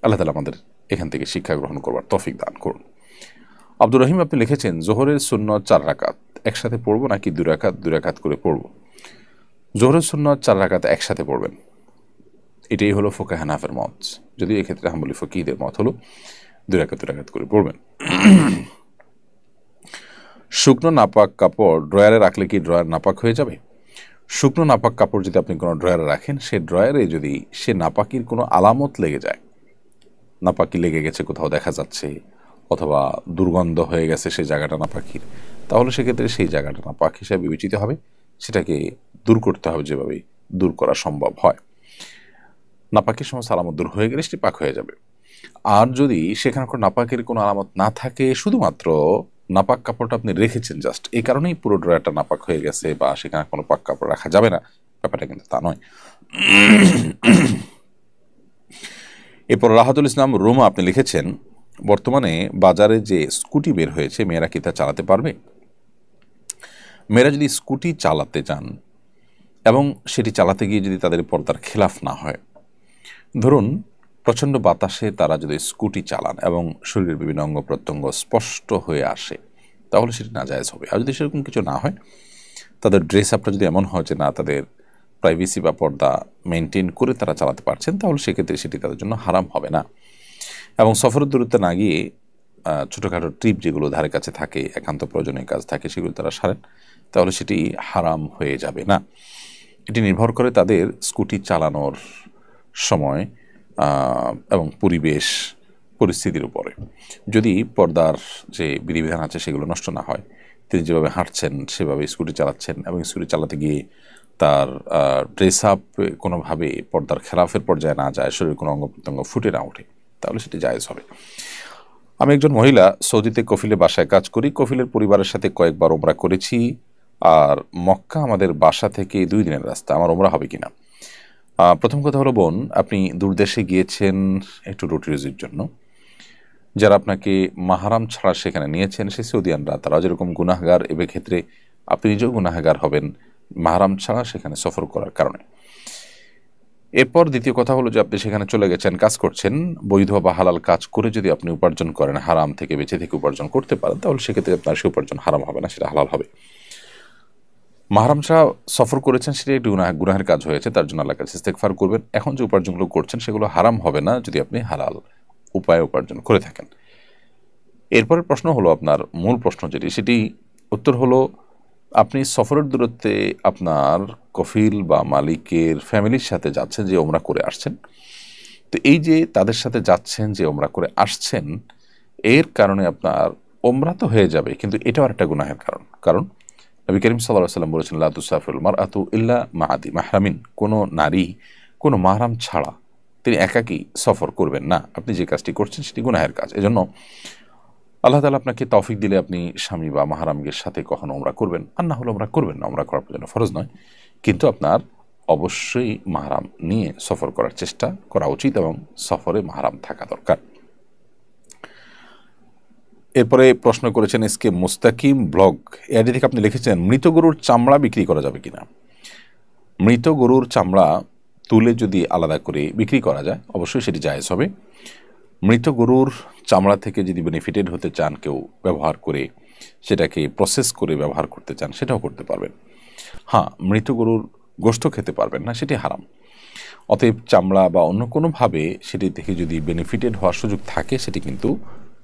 আল্লাহ তাআলা আমাদের এখান থেকে শিক্ষা গ্রহণ করবার তৌফিক দান করুন। আব্দুর রহিম আপনি লিখেছেন, জোহরের সুন্নত 4 রাকাত একসাথে পড়বো নাকি 2 রাকাত করে পড়বো? জোহরের সুন্নত 4 রাকাত একসাথে পড়বেন, এটাই হলো ফুকাহা হানাফের মত। যদিও এক্ষেত্রে হাম্বলি ফকিহদের মত হলো 2 রাকাত করে পড়বেন। শুকনো নাপাক কাপড় ড্রয়ারে রাখলে কি ড্রয়ার নাপাক হয়ে যাবে? শুকনো নাপাক কাপড় যদি আপনি কোনো ড্রয়ারে রাখেন, সে ড্রয়ারে যদি সে নাপাকির কোনো আলামত লেগে যায়, নাপাকি লেগে গেছে কোথাও দেখা যাচ্ছে, অথবা দুর্গন্ধ হয়ে গেছে সেই জায়গাটা নাপাকির, তাহলে সেক্ষেত্রে সেই জায়গাটা নাপাক হিসাবে বিবেচিত হবে, সেটাকে দূর করতে হবে যেভাবে দূর করা সম্ভব হয়। নাপাকের সমস্ত আলামত দূর হয়ে গেলে সেটি পাক হয়ে যাবে। আর যদি সেখানে কোনো নাপাকের কোনো আলামত না থাকে, শুধুমাত্র নাপাক কাপড়টা আপনি রেখেছেন জাস্ট এই কারণেই পুরো ড্রয়ারটা নাপাক হয়ে গেছে বা সেখানে কোনো পাক কাপড় রাখা যাবে না, ব্যাপারটা কিন্তু তা নয়। এরপর রাহাতুল ইসলাম রুমা আপনি লিখেছেন, বর্তমানে বাজারে যে স্কুটি বের হয়েছে মেয়েরা কি তা চালাতে পারবে? মেয়েরা যদি স্কুটি চালাতে চান এবং সেটি চালাতে গিয়ে যদি তাদের পর্দার খেলাফ না হয়, ধরুন প্রচণ্ড বাতাসে তারা যদি স্কুটি চালান এবং শরীরের বিভিন্ন অঙ্গ প্রত্যঙ্গ স্পষ্ট হয়ে আসে, তাহলে সেটি নাজায়েজ হবে। আর যদি সেরকম কিছু না হয়, তাদের ড্রেস আপটা যদি এমন হয় যে না তাদের প্রাইভেসি বা পর্দা মেনটেন করে তারা চালাতে পারছেন, তাহলে সেক্ষেত্রে সেটি তাদের জন্য হারাম হবে না। এবং সফরের দূরত্বে না গিয়ে ছোটোখাটো ট্রিপ যেগুলো ধারে কাছে থাকে, একান্ত প্রয়োজনীয় কাজ থাকে, সেগুলো তারা সারেন, তাহলে সেটি হারাম হয়ে যাবে না। এটি নির্ভর করে তাদের স্কুটি চালানোর সময় এবং পরিবেশ পরিস্থিতির উপরে। যদি পর্দার যে বিধিবিধান আছে সেগুলো নষ্ট না হয়, তিনি যেভাবে হাঁটছেন সেভাবে স্কুটি চালাচ্ছেন এবং স্কুটি চালাতে গিয়ে তার ড্রেস আপ কোনোভাবে পর্দার খেলাফের পর্যায়ে না যায়, শরীরের কোনো অঙ্গ প্রত্যঙ্গ ফুটে না ওঠে, তাহলে সেটি জায়েজ হবে। আমি একজন মহিলা, সৌদিতে কফিলে বাসায় কাজ করি। কফিলের পরিবারের সাথে কয়েকবার ওমরা করেছি, আর মক্কা আমাদের বাসা থেকে 2 দিনের রাস্তা। আমার ওমরা হবে কিনা? প্রথম কথা হলো, বোন, আপনি দূরদেশে গিয়েছেন একটু রুটি রুজির জন্য। যারা আপনাকে মাহারাম ছাড়া সেখানে নিয়েছেন সে সৌদিয়ানরা, তারা যেরকম গুনাহগার, এ ক্ষেত্রে আপনি নিজেও গুনাহগার হবেন মাহারাম ছাড়া সেখানে সফর করার কারণে। এরপর দ্বিতীয় কথা হলো যে আপনি সেখানে চলে গেছেন, কাজ করছেন, বৈধ বা হালাল কাজ করে যদি আপনি উপার্জন করেন, হারাম থেকে বেঁচে থেকে উপার্জন করতে পারেন, তাহলে সেক্ষেত্রে আপনার সে উপার্জন হারাম হবে না, সেটা হালাল হবে। মাহরাম ছাড়া সফর করেছেন, সেটা একটি গুনাহের কাজ হয়েছে, তার জন্য আল্লাহর কাছে ইস্তেগফার করবেন। এখন যে উপার্জনগুলো করছেন সেগুলো হারাম হবে না যদি আপনি হালাল উপায়ে উপার্জন করে থাকেন। এরপরের প্রশ্ন হলো, আপনার মূল প্রশ্ন যেটি, সেটি উত্তর হলো, আপনি সফরের দূরত্বে আপনার কফিল বা মালিকের ফ্যামিলির সাথে যাচ্ছেন, যে ওমরা করে আসছেন। তো এই যে তাদের সাথে যাচ্ছেন, যে ওমরা করে আসছেন, এর কারণে আপনার ওমরা তো হয়ে যাবে, কিন্তু এটাও একটা গুনাহের কারণ নবী করিম সাল্লাল্লাহু আলাইহি ওয়াসাল্লাম বলেছেন, লা তুসাফিরুল মারআতু ইল্লা মা'আদি মাহরামিন, কোনো নারী কোনো মাহরাম ছাড়া তিনি একাকী সফর করবেন না। আপনি যে কাজটি করছেন সেটি গুনাহের কাজ। এজন্য আল্লাহ তাআলা আপনাকে তৌফিক দিলে আপনি স্বামী বা মাহরামের সাথে কখনো ওমরা করবেন, আর না হলে ওমরা করবেন না। ওমরা করার জন্য ফরজ নয়, কিন্তু আপনার অবশ্যই মাহরাম নিয়ে সফর করার চেষ্টা করা উচিত এবং সফরে মাহরাম থাকা দরকার। এরপরে প্রশ্ন করেছেন এসকে মুস্তাকিম ব্লগ, এআইডি থেকে আপনি লিখেছেন, মৃত গরুর চামড়া বিক্রি করা যাবে কিনা? মৃত গরুর চামড়া তুলে যদি আলাদা করে বিক্রি করা যায়, অবশ্যই সেটি জায়েজ হবে। মৃত গরুর চামড়া থেকে যদি বেনিফিটেড হতে চান, কেউ ব্যবহার করে সেটাকে প্রসেস করে ব্যবহার করতে চান, সেটাও করতে পারবেন। হ্যাঁ, মৃত গরুর গোশত খেতে পারবেন না, সেটি হারাম। অতএব চামড়া বা অন্য কোনোভাবে সেটি থেকে যদি বেনিফিটেড হওয়ার সুযোগ থাকে, সেটি কিন্তু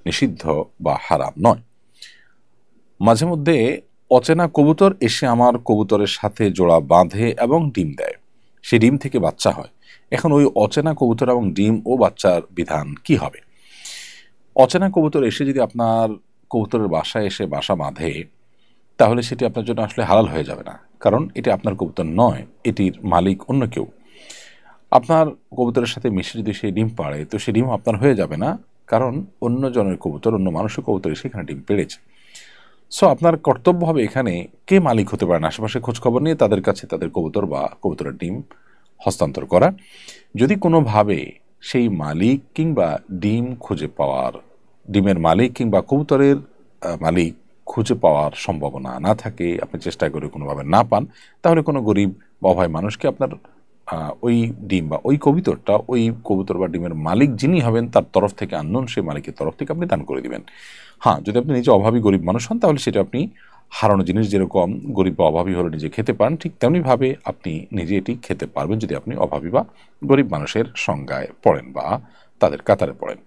নিষিদ্ধ বা হারাম নয়। মাঝে মধ্যে অচেনা কবুতর এসে আমার কবুতরের সাথে জোড়া বাঁধে এবং ডিম দেয়, সেই ডিম থেকে বাচ্চা হয়। এখন ওই অচেনা কবুতর এবং ডিম ও বাচ্চার বিধান কি হবে? অচেনা কবুতর এসে যদি আপনার কবুতরের বাসায় এসে বাসা বাঁধে, তাহলে সেটি আপনার জন্য আসলে হালাল হয়ে যাবে না, কারণ এটি আপনার কবুতর নয়, এটির মালিক অন্য কেউ। আপনার কবুতরের সাথে মিশে যদি সেই ডিম পাড়ে, তো সেই ডিম আপনার হয়ে যাবে না, কারণ অন্য জনের কবুতর, অন্য মানুষের কবুতর সেখানে ডিম পেড়েছে। সো আপনার কর্তব্য হবে এখানে কে মালিক হতে পারেন আশেপাশে খোঁজখবর নিয়ে তাদের কাছে তাদের কবুতর বা কবুতরের ডিম হস্তান্তর করা। যদি কোনোভাবে সেই মালিক কিংবা ডিম খুঁজে পাওয়ার, ডিমের মালিক কিংবা কবুতরের মালিক খুঁজে পাওয়ার সম্ভাবনা না থাকে, আপনি চেষ্টা করে কোনোভাবে না পান, তাহলে কোনো গরিব বা অভাবী মানুষকে আপনার ওই ডিম বা ওই কবুতরটা, ওই কবুতর বা ডিমের মালিক যিনি হবেন তার তরফ থেকে, আননোন সেই মালিকের তরফ থেকে আপনি দান করে দিবেন। হ্যাঁ, যদি আপনি নিজে অভাবী গরিব মানুষ হন, তাহলে সেটা আপনি হারানো জিনিস যেরকম গরিব বা অভাবী হলে নিজে খেতে পারেন, ঠিক তেমনিভাবে আপনি নিজে এটি খেতে পারবেন যদি আপনি অভাবী বা গরিব মানুষের সংজ্ঞায় পড়েন বা তাদের কাতারে পড়েন।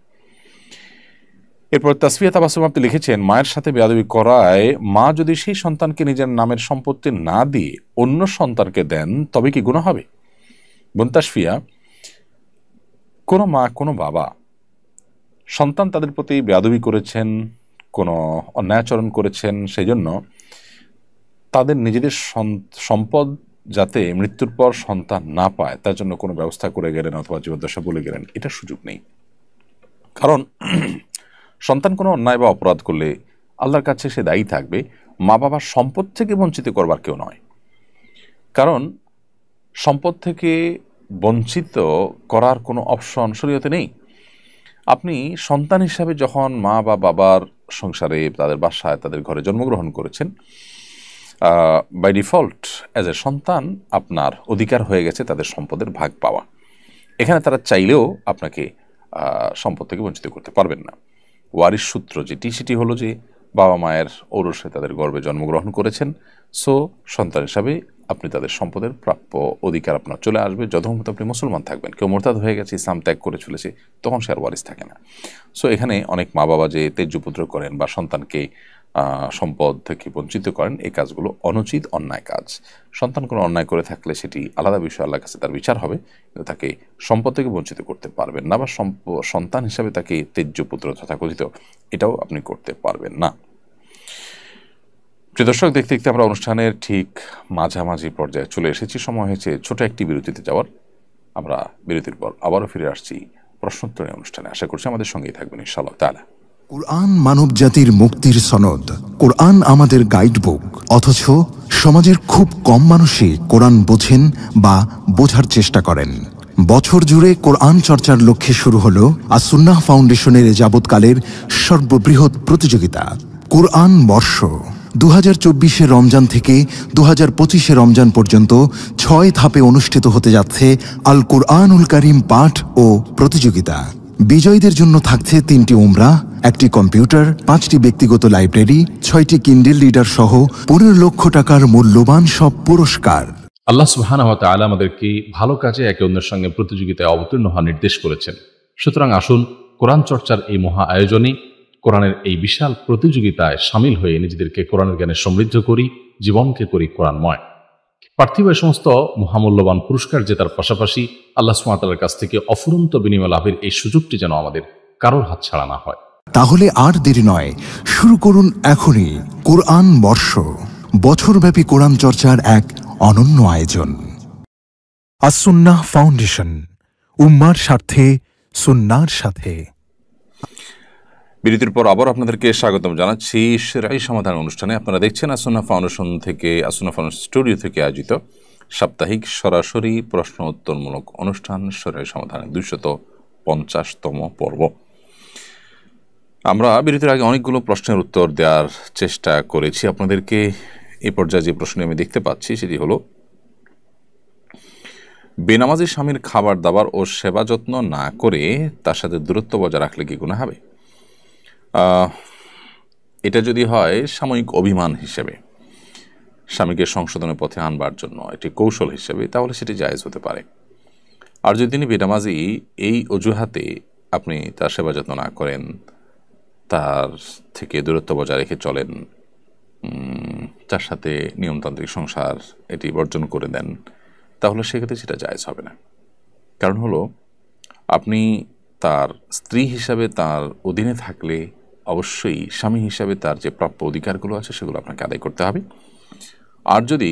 এরপর তাসফিয়া তাবাসসুম আপনি লিখেছেন, মায়ের সাথে বেয়াদবি করায় মা যদি সেই সন্তানকে নিজের নামের সম্পত্তি না দিয়ে অন্য সন্তানকে দেন, তবে কি গুনাহ হবে? বোন তাসফিয়া, কোনো মা কোনো বাবা সন্তান তাদের প্রতি বেয়াদবি করেছেন, কোনো অন্যায়াচরণ করেছেন, সেই জন্য তাদের নিজেদের সম্পদ যাতে মৃত্যুর পর সন্তান না পায় তার জন্য কোনো ব্যবস্থা করে গেলেন অথবা জীবদ্দশা বলে গেলেন, এটার সুযোগ নেই। কারণ সন্তান কোনো অন্যায় বা অপরাধ করলে আল্লাহর কাছে সে দায়ী থাকবে, মা বাবার সম্পদ থেকে বঞ্চিত করবার কেউ নয়। কারণ সম্পদ থেকে বঞ্চিত করার কোনো অপশন শরীয়তে নেই। আপনি সন্তান হিসাবে যখন মা বা বাবার সংসারে, তাদের বাসায়, তাদের ঘরে জন্মগ্রহণ করেছেন, বাই ডিফল্ট অ্যাজ এ সন্তান আপনার অধিকার হয়ে গেছে তাদের সম্পদের ভাগ পাওয়া। এখানে তারা চাইলেও আপনাকে সম্পদ থেকে বঞ্চিত করতে পারবেন না। ওয়ারিশ সূত্র সেটি হলো যে বাবা মায়ের ঔরসে তাদের গর্ভে জন্মগ্রহণ করেছেন, সো সন্তান হিসাবে আপনি তাদের সম্পদের প্রাপ্য অধিকার আপনার চলে আসবে যতক্ষণ আপনি মুসলমান থাকবেন। কেউ মোরতাদ হয়ে গেছে, ইসলাম ত্যাগ করে চলেছে, তখন সে আর ওয়ারিশ থাকে না। সো এখানে অনেক মা বাবা যে তেজ্যপুত্র করেন বা সন্তানকে সম্পদ থেকে বঞ্চিত করেন, এই কাজগুলো অনুচিত, অন্যায় কাজ। সন্তান কোনো অন্যায় করে থাকলে সেটি আলাদা বিষয়, আল্লাহর কাছে তার বিচার হবে, কিন্তু তাকে সম্পদ থেকে বঞ্চিত করতে পারবেন না, বা সন্তান হিসাবে তাকে তেজ্যপুত্র তথাকথিত এটাও আপনি করতে পারবেন না। প্রিয় দর্শক, দেখতে দেখতে আমরা অনুষ্ঠানের ঠিক মাঝামাঝি পর্যায়ে চলে এসেছি। সময় হয়েছে ছোট একটি বিরতিতে যাওয়ার। আমরা বিরতির পর আবারও ফিরে আসছি প্রশ্নোত্তরের অনুষ্ঠানে। আশা করছি আমাদের সঙ্গেই থাকবেন ইনশাআল্লাহ তাআলা। কুরআন মানব জাতির মুক্তির সনদ, কোরআন আমাদের গাইডবুক। অথচ সমাজের খুব কম মানুষই কোরআন বোঝেন বা বোঝার চেষ্টা করেন। বছর জুড়ে কোরআন চর্চার লক্ষ্যে শুরু হলো আস-সুন্নাহ ফাউন্ডেশনের যাবৎকালের সর্ববৃহৎ প্রতিযোগিতা কোরআন বর্ষ। 2024 রমজান থেকে 2025 রমজান পর্যন্ত 6 ধাপে অনুষ্ঠিত হতে যাচ্ছে আল কুরআনুল কারীম পাঠ ও প্রতিযোগিতা। বিজয়ীদের জন্য থাকছে 3টি উমরা, 1টি কম্পিউটার, 5টি ব্যক্তিগত লাইব্রেরি, 6টি কিন্ডেল রিডার সহ 15 লক্ষ টাকার মূল্যবান সব পুরস্কার। আল্লাহ সুবহানাহু ওয়া তাআলা আমাদেরকে ভালো কাজে একে অন্যের সঙ্গে প্রতিযোগিতায় অবতীর্ণ হওয়ার নির্দেশ করেছেন। সুতরাং আসুন কোরআন চর্চার এই মহা আয়োজনে, কোরআনের এই বিশাল প্রতিযোগিতায় সামিল হয়ে নিজেদেরকে কোরআনের জ্ঞানে সমৃদ্ধ করি, জীবনকে করি কোরআনময়। পার্থিব এই সমস্ত মহামূল্যবান পুরস্কার জেতার পাশাপাশি আল্লাহ সুবহানাহু ওয়া তাআলার কাছ থেকে অফুরন্ত বিনিময় লাভের এই সুযোগটি যেন আমাদের কারোর হাতছাড়া না হয়। তাহলে আর দেরি নয়, শুরু করুন এখনই কোরআন বর্ষ, বছরব্যাপী কোরআন চর্চার এক অনন্য আয়োজন। আস-সুন্নাহ ফাউন্ডেশন, উম্মার স্বার্থে, সুন্নাহর সাথে। বিরতির পর আবার আপনাদেরকে স্বাগতম জানাচ্ছি সেরাই সমাধান অনুষ্ঠানে। আপনারা দেখছেন আস-সুন্নাহ ফাউন্ডেশন থেকে, আস-সুন্নাহ ফাউন্ডেশন স্টুডিও থেকে আয়োজিত সাপ্তাহিক সরাসরি প্রশ্ন উত্তরমূলক অনুষ্ঠান সেরাই সমাধানের 250তম পর্ব। আমরা বিরতির আগে অনেকগুলো প্রশ্নের উত্তর দেওয়ার চেষ্টা করেছি আপনাদেরকে। এই পর্যায়ে যে প্রশ্ন আমি দেখতে পাচ্ছি সেটি হলো, বেনামাজি স্বামীর খাবার দাবার ও সেবা যত্ন না করে তার সাথে দূরত্ব বজায় রাখলে কি গুনাহ হবে? এটা যদি হয় সাময়িক অভিমান হিসেবে, স্বামীকে সংশোধনের পথে আনবার জন্য একটি কৌশল হিসেবে, তাহলে সেটি জায়েজ হতে পারে। আর যদি তিনি বেনামাজি, এই অজুহাতে আপনি তার সেবা যত্ন না করেন, তার থেকে দূরত্ব বজায় রেখে চলেন, তার সাথে নিয়মতান্ত্রিক সংসার এটি বর্জন করে দেন, তাহলে সেক্ষেত্রে সেটা জায়েজ হবে না। কারণ হলো, আপনি তার স্ত্রী হিসাবে তার অধীনে থাকলে অবশ্যই স্বামী হিসাবে তার যে প্রাপ্য অধিকারগুলো আছে সেগুলো আপনাকে আদায় করতে হবে। আর যদি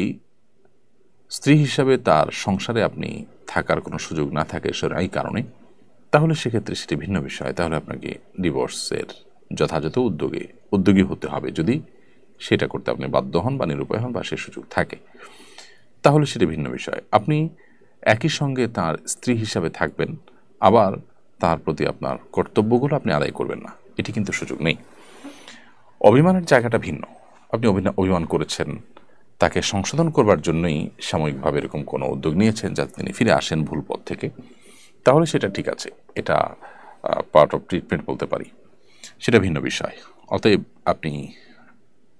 স্ত্রী হিসাবে তার সংসারে আপনি থাকার কোনো সুযোগ না থাকে শরঈ কারণে, তাহলে সেক্ষেত্রে সেটি ভিন্ন বিষয়। তাহলে আপনাকে ডিভোর্সের যথাযথ উদ্যোগী হতে হবে। যদি সেটা করতে আপনি বাধ্য হন বা নিরুপায় হন বা সে সুযোগ থাকে, তাহলে সেটি ভিন্ন বিষয়। আপনি একই সঙ্গে তার স্ত্রী হিসাবে থাকবেন, আবার তার প্রতি আপনার কর্তব্যগুলো আপনি আদায় করবেন না, এটি কিন্তু সুযোগ নেই। অভিমানের জায়গাটা ভিন্ন। আপনি অভিমান করেছেন, তাকে সংশোধন করবার জন্যই সাময়িকভাবে এরকম কোনো উদ্যোগ নিয়েছেন যাতে তিনি ফিরে আসেন ভুল পথ থেকে, তাহলে সেটা ঠিক আছে, এটা পার্ট অফ ট্রিটমেন্ট বলতে পারি, সেটা ভিন্ন বিষয়। অতএব আপনি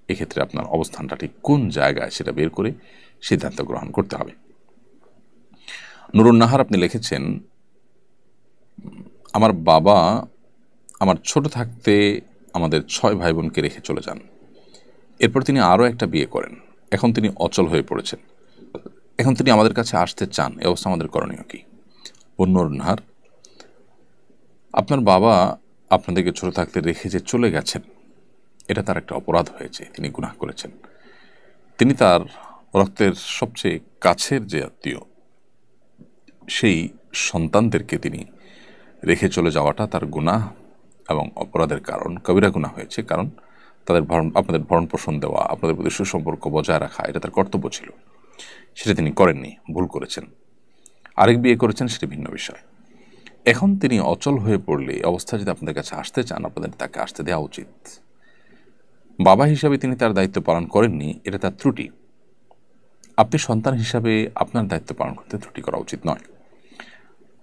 এক্ষেত্রে আপনার অবস্থানটা ঠিক কোন জায়গায় সেটা বের করে সিদ্ধান্ত গ্রহণ করতে হবে। নুরুন নাহার আপনি লিখেছেন, আমার বাবা আমার ছোট থাকতে আমাদের 6 ভাই বোনকে রেখে চলে যান। এরপর তিনি আরও একটা বিয়ে করেন। এখন তিনি অচল হয়ে পড়েছেন। এখন তিনি আমাদের কাছে আসতে চান। এই অবস্থা আমাদের করণীয় কি? নুরুন নাহার, আপনার বাবা আপনাদেরকে ছোট থাকতে রেখে যে চলে গেছেন, এটা তার একটা অপরাধ হয়েছে, তিনি গুনাহ করেছেন। তিনি তার রক্তের সবচেয়ে কাছের যে আত্মীয়, সেই সন্তানদেরকে তিনি রেখে চলে যাওয়াটা তার গুনাহ এবং অপরাধের কারণ, কবিরা গুনাহ হয়েছে। কারণ আপনাদের ভরণ পোষণ দেওয়া, আপনাদের প্রতি সুসম্পর্ক বজায় রাখা, এটা তার কর্তব্য ছিল, সেটা তিনি করেননি, ভুল করেছেন। আরেক বিয়ে করেছেন, সেটি ভিন্ন বিষয়। এখন তিনি অচল হয়ে পড়লে অবস্থা যদি আপনাদের কাছে আসতে চান, আপনাদের তাকে আসতে দেওয়া উচিত। বাবা হিসাবে তিনি তার দায়িত্ব পালন করেননি, এটা তার ত্রুটি। আপনি সন্তান হিসাবে আপনার দায়িত্ব পালন করতে ত্রুটি করা উচিত নয়।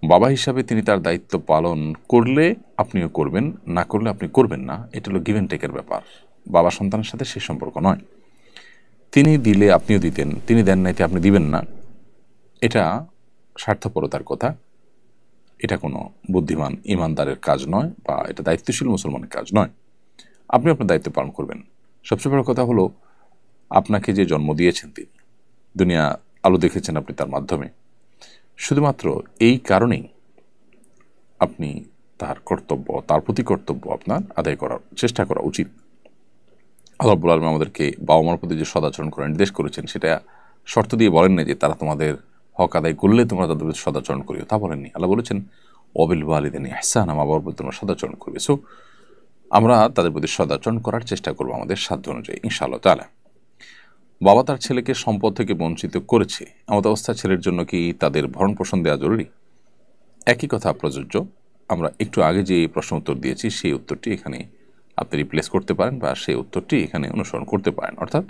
বাবা হিসাবে তিনি তার দায়িত্ব পালন করলে আপনিও করবেন, না করলে আপনি করবেন না। এটা হলো গিভ অ্যান্ড টেকের ব্যাপার। বাবা সন্তানের সাথে সে সম্পর্ক নয়। তিনি দিলে আপনিও দিতেন, তিনি দেন নাইতে আপনি দিবেন না, এটা স্বার্থপরতার কথা। এটা কোনো বুদ্ধিমান ইমানদারের কাজ নয়, বা এটা দায়িত্বশীল মুসলমানের কাজ নয়। আপনি আপনার দায়িত্ব পালন করবেন। সবচেয়ে বড় কথা হলো, আপনাকে যে জন্ম দিয়েছেন, তিনি দুনিয়া আলো দেখেছেন আপনি তার মাধ্যমে, শুধুমাত্র এই কারণেই আপনি তার কর্তব্য, তার প্রতি কর্তব্য আপনার আদায় করার চেষ্টা করা উচিত। আল্লাহ রাব্বুল আলামিন আমাদেরকে বাবা মার প্রতি যে সদাচরণ করার নির্দেশ করেছেন, সেটা শর্ত দিয়ে বলেন না যে তারা তোমাদের হক আদায় করলে তোমরা তাদের প্রতি সদাচরণ করিও, তা বলেননি। আল্লাহ বলেছেন ওয়াবিল ওয়ালিদাইনি ইহসানা, মা বাবার প্রতি তোমরা সদাচরণ করবে। সো আমরা তাদের প্রতি সদাচরণ করার চেষ্টা করবো আমাদের সাধ্য অনুযায়ী ইনশাআল্লাহ তাআলা। বাবা তার ছেলেকে সম্পদ থেকে বঞ্চিত করেছে, এমন অবস্থায় ছেলের জন্য কি তাদের ভরণ পোষণ দেওয়া জরুরি? একই কথা প্রযোজ্য। আমরা একটু আগে যে প্রশ্ন উত্তর দিয়েছি, সেই উত্তরটি এখানে আপনি রিপ্লেস করতে পারেন, বা সেই উত্তরটি এখানে অনুসরণ করতে পারেন। অর্থাৎ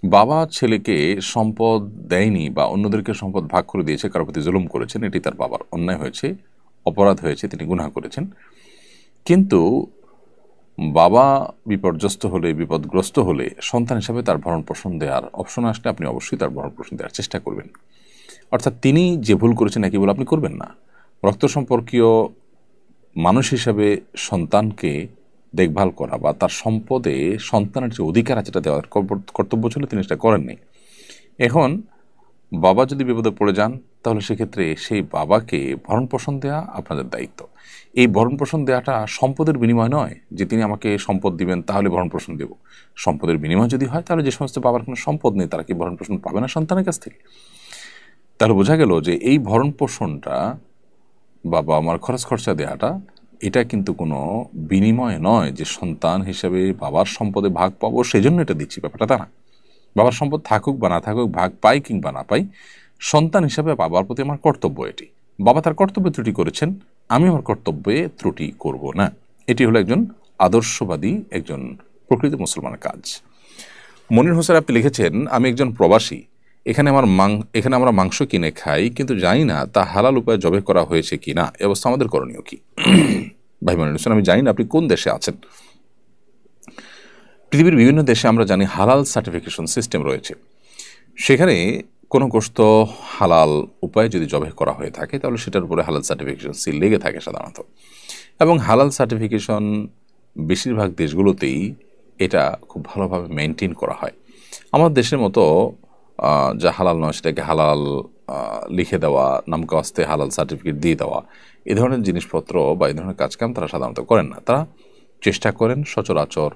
বাবা ছেলেকে সম্পদ দেয়নি বা অন্যদেরকে সম্পদ ভাগ করে দিয়েছে, কারোর প্রতি জুলুম করেছেন, এটি তার বাবার অন্যায় হয়েছে, অপরাধ হয়েছে, তিনি গুনাহ করেছেন। কিন্তু বাবা বিপর্যস্ত হলে, বিপদগ্রস্ত হলে সন্তান হিসাবে তার ভরণ পোষণ দেওয়ার অপশন আসলে আপনি অবশ্যই তার ভরণ পোষণ দেওয়ার চেষ্টা করবেন। অর্থাৎ তিনি যে ভুল করেছেন একই ভুল আপনি করবেন না। রক্ত সম্পর্কীয় মানুষ হিসাবে সন্তানকে দেখভাল করা বা তার সম্পদে সন্তানের যে অধিকার আছে, যেটা দেওয়ার কর্তব্য ছিল, তিনি সেটা করেননি। এখন বাবা যদি বিপদে পড়ে যান, তাহলে সেক্ষেত্রে সেই বাবাকে ভরণ পোষণ দেওয়া আপনাদের দায়িত্ব। এই ভরণ পোষণ দেওয়াটা সম্পদের বিনিময় নয় যে তিনি আমাকে সম্পদ দিবেন তাহলে ভরণ পোষণ দেব। সম্পদের বিনিময় যদি হয়, তাহলে যে সমস্ত বাবার কোনো সম্পদ নেই তারা কি ভরণ পোষণ পাবে না সন্তানের কাছ থেকে? তাহলে বোঝা গেল যে এই ভরণ পোষণটা, বাবা আমার খরচ খরচা দেওয়াটা, এটা কিন্তু কোনো বিনিময় নয় যে সন্তান হিসেবে বাবার সম্পদে ভাগ পাবো সেই জন্য এটা দিচ্ছি, ব্যাপারটা তা না। বাবার সম্পদ থাকুক বা না থাকুক, ভাগ পাই কিংবা না পাই, সন্তান হিসাবে বাবার প্রতি আমার কর্তব্য এটি। বাবা তার কর্তব্যে ত্রুটি করেছেন, আমি আমার কর্তব্যে ত্রুটি করব না। এটি হলো একজন আদর্শবাদী, একজন প্রকৃত মুসলমানের কাজ। মনির হোসেন আপনি লিখেছেন, আমি একজন প্রবাসী, এখানে আমরা মাংস কিনে খাই, কিন্তু জানি না তা হালাল উপায়ে জবে করা হয়েছে কি না। এ অবস্থা আমাদের করণীয় কি? ভাই মনির হোসেন, আমি জানি না আপনি কোন দেশে আছেন। পৃথিবীর বিভিন্ন দেশে আমরা জানি হালাল সার্টিফিকেশন সিস্টেম রয়েছে। সেখানে কোনো গোশত হালাল উপায়ে যদি জবাই করা হয়ে থাকে, তাহলে সেটার উপরে হালাল সার্টিফিকেশন সিল লেগে থাকে সাধারণত। এবং হালাল সার্টিফিকেশন বেশিরভাগ দেশগুলোতেই এটা খুব ভালোভাবে মেনটেন করা হয়। আমাদের দেশের মতো যা হালাল নয় সেটাকে হালাল লিখে দেওয়া, নামকাস্তে হালাল সার্টিফিকেট দিয়ে দেওয়া, এ ধরনের জিনিসপত্র বা এই ধরনের কাজকাম তারা সাধারণত করেন না। তারা চেষ্টা করেন সচরাচর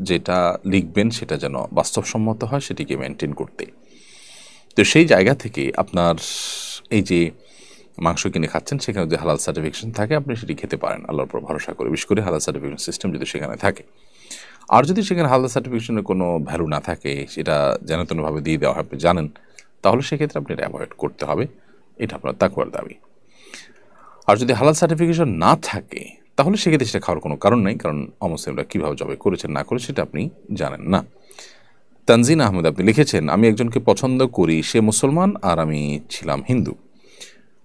যেটা লিখবেন সেটা যেন বাস্তবসম্মত হয়, সেটিকে মেনটেন করতে। তো সেই জায়গা থেকে আপনার এই যে মাংস কিনে খাচ্ছেন, সেখানে যদি হালাল সার্টিফিকেশন থাকে আপনি সেটি খেতে পারেন আল্লাহর উপর ভরসা করে, বিশেষ করে হালাল সার্টিফিকেশন সিস্টেম যদি সেখানে থাকে। আর যদি সেখানে হালাল সার্টিফিকেশনের কোনো ভ্যালু না থাকে, সেটা যেন তেনভাবে দিয়ে দেওয়া হয়, আপনি জানেন, তাহলে সেক্ষেত্রে আপনি এটা অ্যাভয়েড করতে হবে। এটা আপনার তাকওয়ার দাবি। আর যদি হালাল সার্টিফিকেশন না থাকে, তাহলে সেক্ষেত্রে সেটা খাওয়ার কোনো কারণ নেই, কারণ অমুসলিমরা কীভাবে জবাই করেছেন না করে সেটা আপনি জানেন না। তানজিন আহমেদ আপনি লিখেছেন, আমি একজনকে পছন্দ করি, সে মুসলমান আর আমি ছিলাম হিন্দু।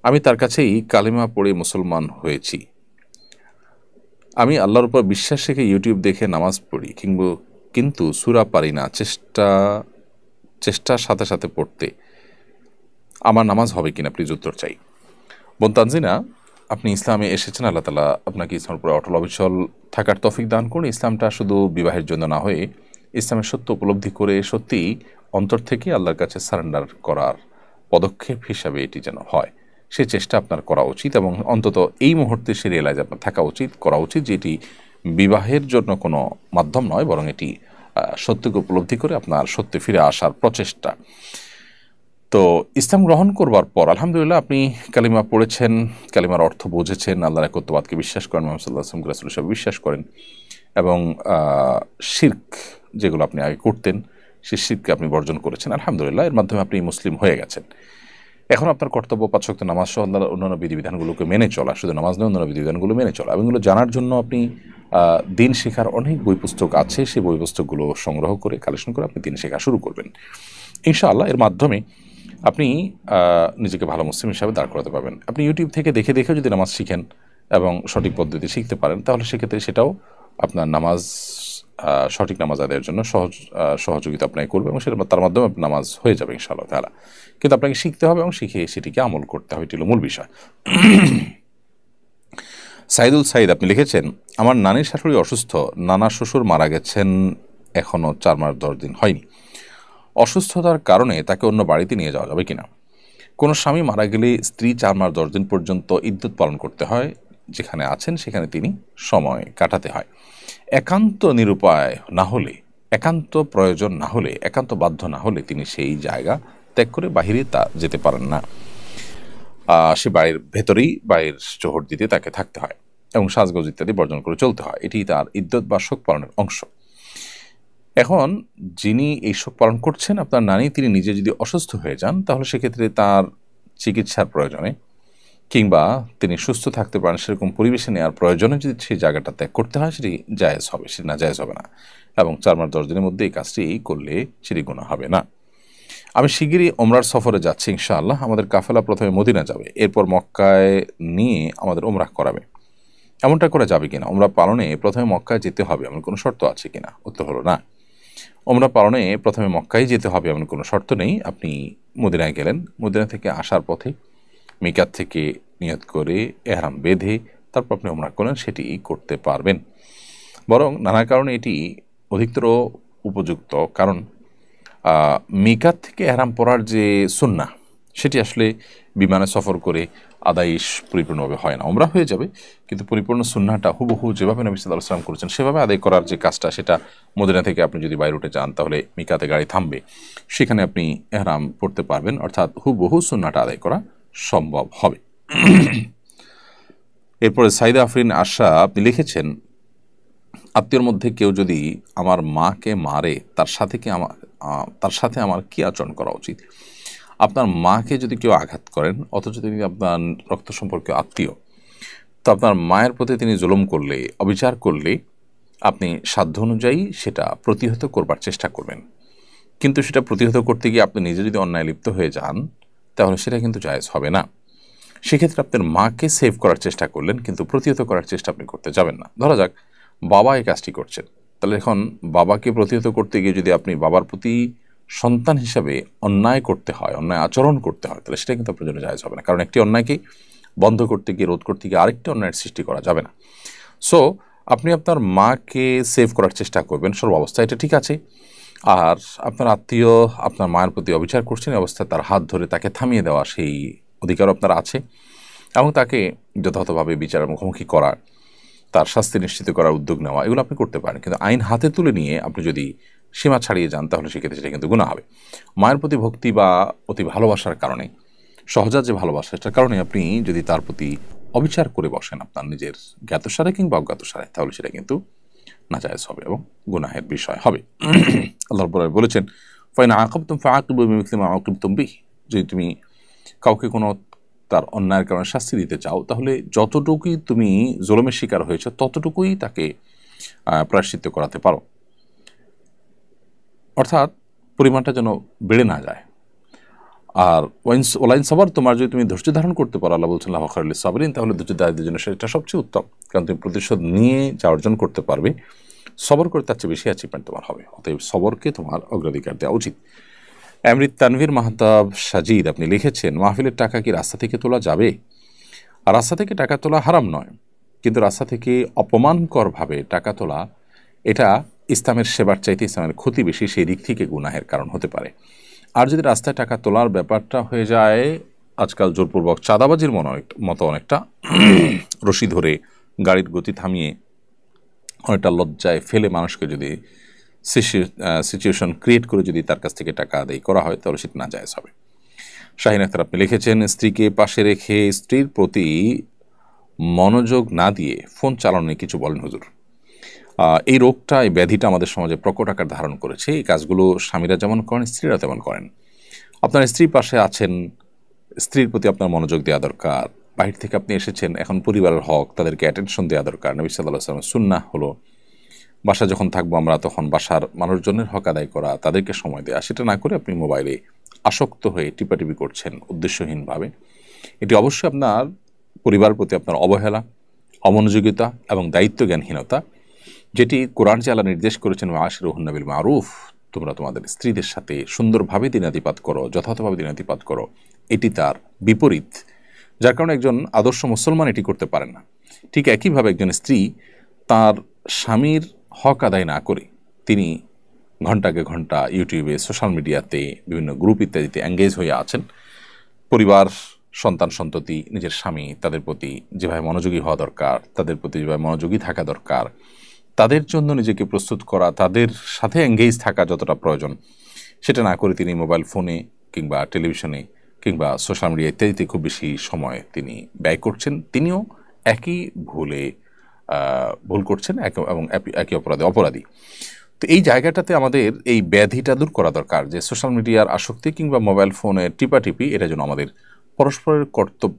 আমি তার কাছেই কালিমা পড়ে মুসলমান হয়েছি। আমি আল্লাহর উপর বিশ্বাস রেখে ইউটিউব দেখে নামাজ পড়ি, কিন্তু সূরা পারি না, চেষ্টার সাথে সাথে পড়তে। আমার নামাজ হবে কিনা প্লিজ উত্তর চাই। বোন তানজিনা, আপনি ইসলামে এসেছেন, আল্লাহ তাআলা আপনাকে ইসলামের উপরে অটল অবিচল থাকার তৌফিক দান করুন। ইসলামটা শুধু বিবাহের জন্য না হয়ে ইসলামের সত্য উপলব্ধি করে সত্যি অন্তর থেকে আল্লাহর কাছে সারেন্ডার করার পদক্ষেপ হিসাবে এটি যেন হয়, সে চেষ্টা আপনার করা উচিত। এবং অন্তত এই মুহূর্তে সে রিয়েলাইজ আপনার থাকা উচিত, করা উচিত যে এটি বিবাহের জন্য কোনো মাধ্যম নয়, বরং এটি সত্যকে উপলব্ধি করে আপনার সত্যে ফিরে আসার প্রচেষ্টা। তো ইসলাম গ্রহণ করবার পর আলহামদুলিল্লাহ আপনি কালিমা পড়েছেন, কালিমার অর্থ বুঝেছেন, আল্লাহর একত্ববাদকে বিশ্বাস করেন, মুহাম্মদ সাল্লাল্লাহু আলাইহি ওয়াসাল্লাম রাসূল হিসেবে বিশ্বাস করেন, এবং শিরক যেগুলো আপনি আগে করতেন সেই শিরককে আপনি বর্জন করেছেন। আলহামদুলিল্লাহ, এর মাধ্যমে আপনি মুসলিম হয়ে গেছেন। এখন আপনার কর্তব্য 5 ওয়াক্ত নামাজ সহ অন্যান্য বিধিবিধানগুলোকে মেনে চলা, শুধু নামাজ নয় অন্যান্য বিধিবিধানগুলো মেনে চলা, এবং এগুলো জানার জন্য আপনি দিন শেখার অনেক বই পুস্তক আছে, সেই বই পুস্তকগুলো সংগ্রহ করে কালেকশন করে আপনি দিন শেখা শুরু করবেন। ইনশাআল্লাহ এর মাধ্যমে আপনি নিজেকে ভালো মুসলিম হিসাবে দাঁড় করাতে পারবেন। আপনি ইউটিউব থেকে দেখে দেখে যদি নামাজ শিখেন এবং সঠিক পদ্ধতি শিখতে পারেন, তাহলে সেক্ষেত্রে সেটাও আপনার নামাজ সঠিক নামাজ আদায়ের জন্য সহযোগিতা আপনাকে করবে, এবং সেটা তার মাধ্যমে আপনার নামাজ হয়ে যাবে ইনশাআল্লাহ তাআলা। কিন্তু আপনাকে শিখতে হবে এবং শিখে সেটিকে আমল করতে হবে, এটি হলো মূল বিষয়। সাইদুল সাইদ আপনি লিখেছেন, আমার নানির শাশুড়ি অসুস্থ, নানা শ্বশুর মারা গেছেন, এখনও 4 মাস 10 দিন হয়নি। অসুস্থতার কারণে তাকে অন্য বাড়িতে নিয়ে যাওয়া যাবে কিনা? কোনো স্বামী মারা গেলে স্ত্রী 4 মাস 10 দিন পর্যন্ত ইদ্যত পালন করতে হয়, যেখানে আছেন সেখানে তিনি সময় কাটাতে হয়। একান্ত নিরুপায় না হলে, একান্ত প্রয়োজন না হলে, একান্ত বাধ্য না হলে তিনি সেই জায়গা ত্যাগ করে বাহিরে তা যেতে পারেন না। সে বাড়ির ভেতরেই বাইরের চোহর দিতে তাকে থাকতে হয় এবং সাজগোজ ইত্যাদি বর্জন করে চলতে হয়। এটি তার ইদ্যত বা শোক পালনের অংশ। এখন যিনি এই শোক পালন করছেন, আপনার নানি, তিনি নিজে যদি অসুস্থ হয়ে যান, তাহলে সেক্ষেত্রে তার চিকিৎসার প্রয়োজনে কিংবা তিনি সুস্থ থাকতে পারেন সেরকম পরিবেশে নেওয়ার প্রয়োজনে যদি সেই জায়গাটা ত্যাগ করতে হয়, সেটি জায়েজ হবে, সেটি না জায়েজ হবে না। এবং 4 মাস 10 দিনের মধ্যে এই কাজটি করলে সেটি গুনাহ হবে না। আমি শিগগিরই ওমরার সফরে যাচ্ছি ইনশাআল্লাহ। আমাদের কাফেলা প্রথমে মদিনা যাবে, এরপর মক্কায় নিয়ে আমাদের ওমরাহ করাবে। এমনটা করে যাবে কিনা? ওমরা পালনে প্রথমে মক্কায় যেতে হবে এমন কোনো শর্ত আছে কিনা? উত্তর হলো না। ওমরা পালনে প্রথমে মক্কায় যেতে হবে এমন কোনো শর্ত নেই। আপনি মদিনায় গেলেন, মদিনা থেকে আসার পথে মিকাত থেকে নিয়ত করে এহরাম বেঁধে তারপর আপনি ওমরা করলেন, সেটি করতে পারবেন। বরং নানা কারণে এটি অধিকতর উপযুক্ত, কারণ মিকাত থেকে এহরাম পরার যে সুন্নাহ, সেটি আসলে বিমানে সফর করে আদায় পরিপূর্ণভাবে হয় না। ওমরা হয়ে যাবে, কিন্তু পরিপূর্ণ সুন্নাহটা হুবহু যেভাবে নবী সাল্লাল্লাহু আলাইহি ওয়াসাল্লাম করেছেন সেভাবে আদায় করার যে কাজটা, সেটা মদিনা থেকে আপনি যদি বাইরে উঠে যান, তাহলে মিকাতে গাড়ি থামবে, সেখানে আপনি এহরাম পড়তে পারবেন, অর্থাৎ হুবহু সুন্নাহটা আদায় করা সম্ভব হবে। এরপরে সাইদা আফরিন আশা আপনি লিখেছেন, আত্মীয়র মধ্যে কেউ যদি আমার মাকে মারে, তার সাথে আমার কি আচরণ করা উচিত? আপনার মাকে যদি কেউ আঘাত করেন, অথচ তিনি আপনার রক্ত সম্পর্কীয় আত্মীয়, তো আপনার মায়ের প্রতি তিনি জুলুম করলে, অবিচার করলে, আপনি সাধ্য অনুযায়ী সেটা প্রতিহত করবার চেষ্টা করবেন। কিন্তু সেটা প্রতিহত করতে গিয়ে আপনি নিজে যদি অন্যায় লিপ্ত হয়ে যান, তাহলে সেটা কিন্তু জায়েজ হবে না। সেক্ষেত্রে আপনার মাকে সেভ করার চেষ্টা করলেন, কিন্তু প্রতিহত করার চেষ্টা আপনি করতে যাবেন না। ধরা যাক বাবা এই কাজটি করছেন, তাহলে এখন বাবাকে প্রতিহত করতে গিয়ে যদি আপনি বাবার প্রতি সন্তান হিসাবে অন্যায় করতে হয়, অন্যায় আচরণ করতে হয়, তাহলে সেটা কিন্তু আপনার জন্য জায়েজ হবে না। কারণ একটি অন্যায়কে বন্ধ করতে গিয়ে, রোধ করতে গিয়ে আরেকটি অন্যায়ের সৃষ্টি করা যাবে না। সো আপনি আপনার মাকে সেভ করার চেষ্টা করবেন সর্বাবস্থায়, এটা ঠিক আছে। আর আপনার আত্মীয় আপনার মায়ের প্রতি অবিচার করছেন, এই অবস্থায় তার হাত ধরে তাকে থামিয়ে দেওয়া, সেই অধিকার আপনার আছে, এবং তাকে যথাযথভাবে বিচারের মুখোমুখি করার, তার শাস্তি নিশ্চিত করার উদ্যোগ নেওয়া, এগুলো আপনি করতে পারেন। কিন্তু আইন হাতে তুলে নিয়ে আপনি যদি সীমা ছাড়িয়ে যান, তাহলে সেক্ষেত্রে সেটা কিন্তু গুনাহ হবে। মায়ের প্রতি ভক্তি বা অতি ভালোবাসার কারণে, সহজাত যে ভালোবাসা, সেটার কারণে আপনি যদি তার প্রতি অবিচার করে বসেন আপনার নিজের জ্ঞাতসারে কিংবা অজ্ঞাতসারে, তাহলে সেটা কিন্তু নাজায়েজ হবে এবং গুনাহের বিষয় হবে। আল্লাহ রাব্বুল আলামিন বলেছেন, ফাইন আকাবতুম ফাআকিবু বিমিসলি মা আকিবতুম বিহি, যদি তুমি কাউকে কোনো তার অন্যায়ের কারণে শাস্তি দিতে চাও, তাহলে যতটুকুই তুমি জুলুমের শিকার হয়েছে ততটুকুই তাকে প্রায়শ্চিত্ত করাতে পারো, অর্থাৎ পরিমাণটা যেন বেড়ে না যায়। আর ওলাইন সাবার, তোমার যদি তুমি ধৈর্য ধারণ করতে পারো, আল্লাহ বলছেন লাহু খায়রুল লিস-সাবিরিন, তাহলে ধৈর্যধারীদের জন্য সেটা সবচেয়ে উত্তম, কারণ তুমি প্রতিশোধ নিয়ে যা অর্জন করতে পারবে, সবর করে তার চেয়ে বেশি অ্যাচিভমেন্ট তোমার হবে। অতএব সবরকে তোমার অগ্রাধিকার দেওয়া উচিত। এমরিত তানভীর মাহতাব সাজিদ আপনি লিখেছেন, মাহফিলের টাকা কি রাস্তা থেকে তোলা যাবে? আর রাস্তা থেকে টাকা তোলা হারাম নয়, কিন্তু রাস্তা থেকে অপমানকরভাবে টাকা তোলা, এটা ইসলামের সেবার চাইতে ইসলামের ক্ষতি বেশি, সেই দিক থেকে গুনাহের কারণ হতে পারে। আর যদি রাস্তায় টাকা তোলার ব্যাপারটা হয়ে যায় আজকাল জোরপূর্বক চাঁদাবাজির মতো, অনেকটা রশি ধরে গাড়ির গতি থামিয়ে অনেকটা লজ্জায় ফেলে মানুষকে যদি সিচুয়েশন ক্রিয়েট করে যদি তার কাছ থেকে টাকা আদায় করা হয়, তাহলে সেটা নাজায়েজ হবে। শাহিন আখতার আপনি লিখেছেন, স্ত্রীকে পাশে রেখে স্ত্রীর প্রতি মনোযোগ না দিয়ে ফোন চালানো নিয়ে কিছু বলেন হুজুর। এই রোগটা, এই ব্যাধিটা আমাদের সমাজে প্রকট আকার ধারণ করেছে। এই কাজগুলো স্বামীরা যেমন করেন, স্ত্রীরা তেমন করেন। আপনার স্ত্রী পাশে আছেন, স্ত্রীর প্রতি আপনার মনোযোগ দেওয়া দরকার। বাহির থেকে আপনি এসেছেন, এখন পরিবারের হক, তাদেরকে অ্যাটেনশন দেওয়া দরকার। নবী সাল্লাল্লাহু আলাইহি ওয়াসাল্লামের সুন্নাহ হলো বাসা যখন থাকবো আমরা তখন বাসার মানুষজনের হক আদায় করা, তাদেরকে সময় দেওয়া। সেটা না করে আপনি মোবাইলে আসক্ত হয়ে টিপাটিপি করছেন উদ্দেশ্যহীনভাবে। এটি অবশ্যই আপনার পরিবারের প্রতি আপনার অবহেলা, অমনোযোগিতা এবং দায়িত্বজ্ঞানহীনতা, যেটি কোরআন যে আল্লাহ নির্দেশ করেছেন আশিরুহুন্না বিল মারুফ, তোমরা তোমাদের স্ত্রীদের সাথে সুন্দরভাবে দিনাতিপাত করো, যথাযথভাবে দিনাতিপাত করো, এটি তার বিপরীত, যার কারণে একজন আদর্শ মুসলমান এটি করতে পারেন না। ঠিক একইভাবে একজন স্ত্রী তার স্বামীর হক আদায় না করে তিনি ঘণ্টাকে ঘণ্টা ইউটিউবে, সোশ্যাল মিডিয়াতে, বিভিন্ন গ্রুপ ইত্যাদিতে এঙ্গেজ হয়ে আছেন। পরিবার, সন্তান সন্ততি, নিজের স্বামী, তাদের প্রতি যেভাবে মনোযোগী হওয়া দরকার, তাদের প্রতি যেভাবে মনোযোগী থাকা দরকার, তাদের জন্য নিজেকে প্রস্তুত করা, তাদের সাথে এঙ্গেজ থাকা যতটা প্রয়োজন, সেটা না করে তিনি মোবাইল ফোনে কিংবা টেলিভিশনে কিংবা সোশ্যাল মিডিয়া ইত্যাদিতে খুব বেশি সময় তিনি ব্যয় করছেন। তিনিও একই ভুল করছেন এবং একই অপরাধী। তো এই জায়গাটাতে আমাদের এই ব্যাধিটা দূর করা দরকার যে সোশ্যাল মিডিয়ার আসক্তি কিংবা মোবাইল ফোনের টিপাটিপি, এটা যেন আমাদের পরস্পরের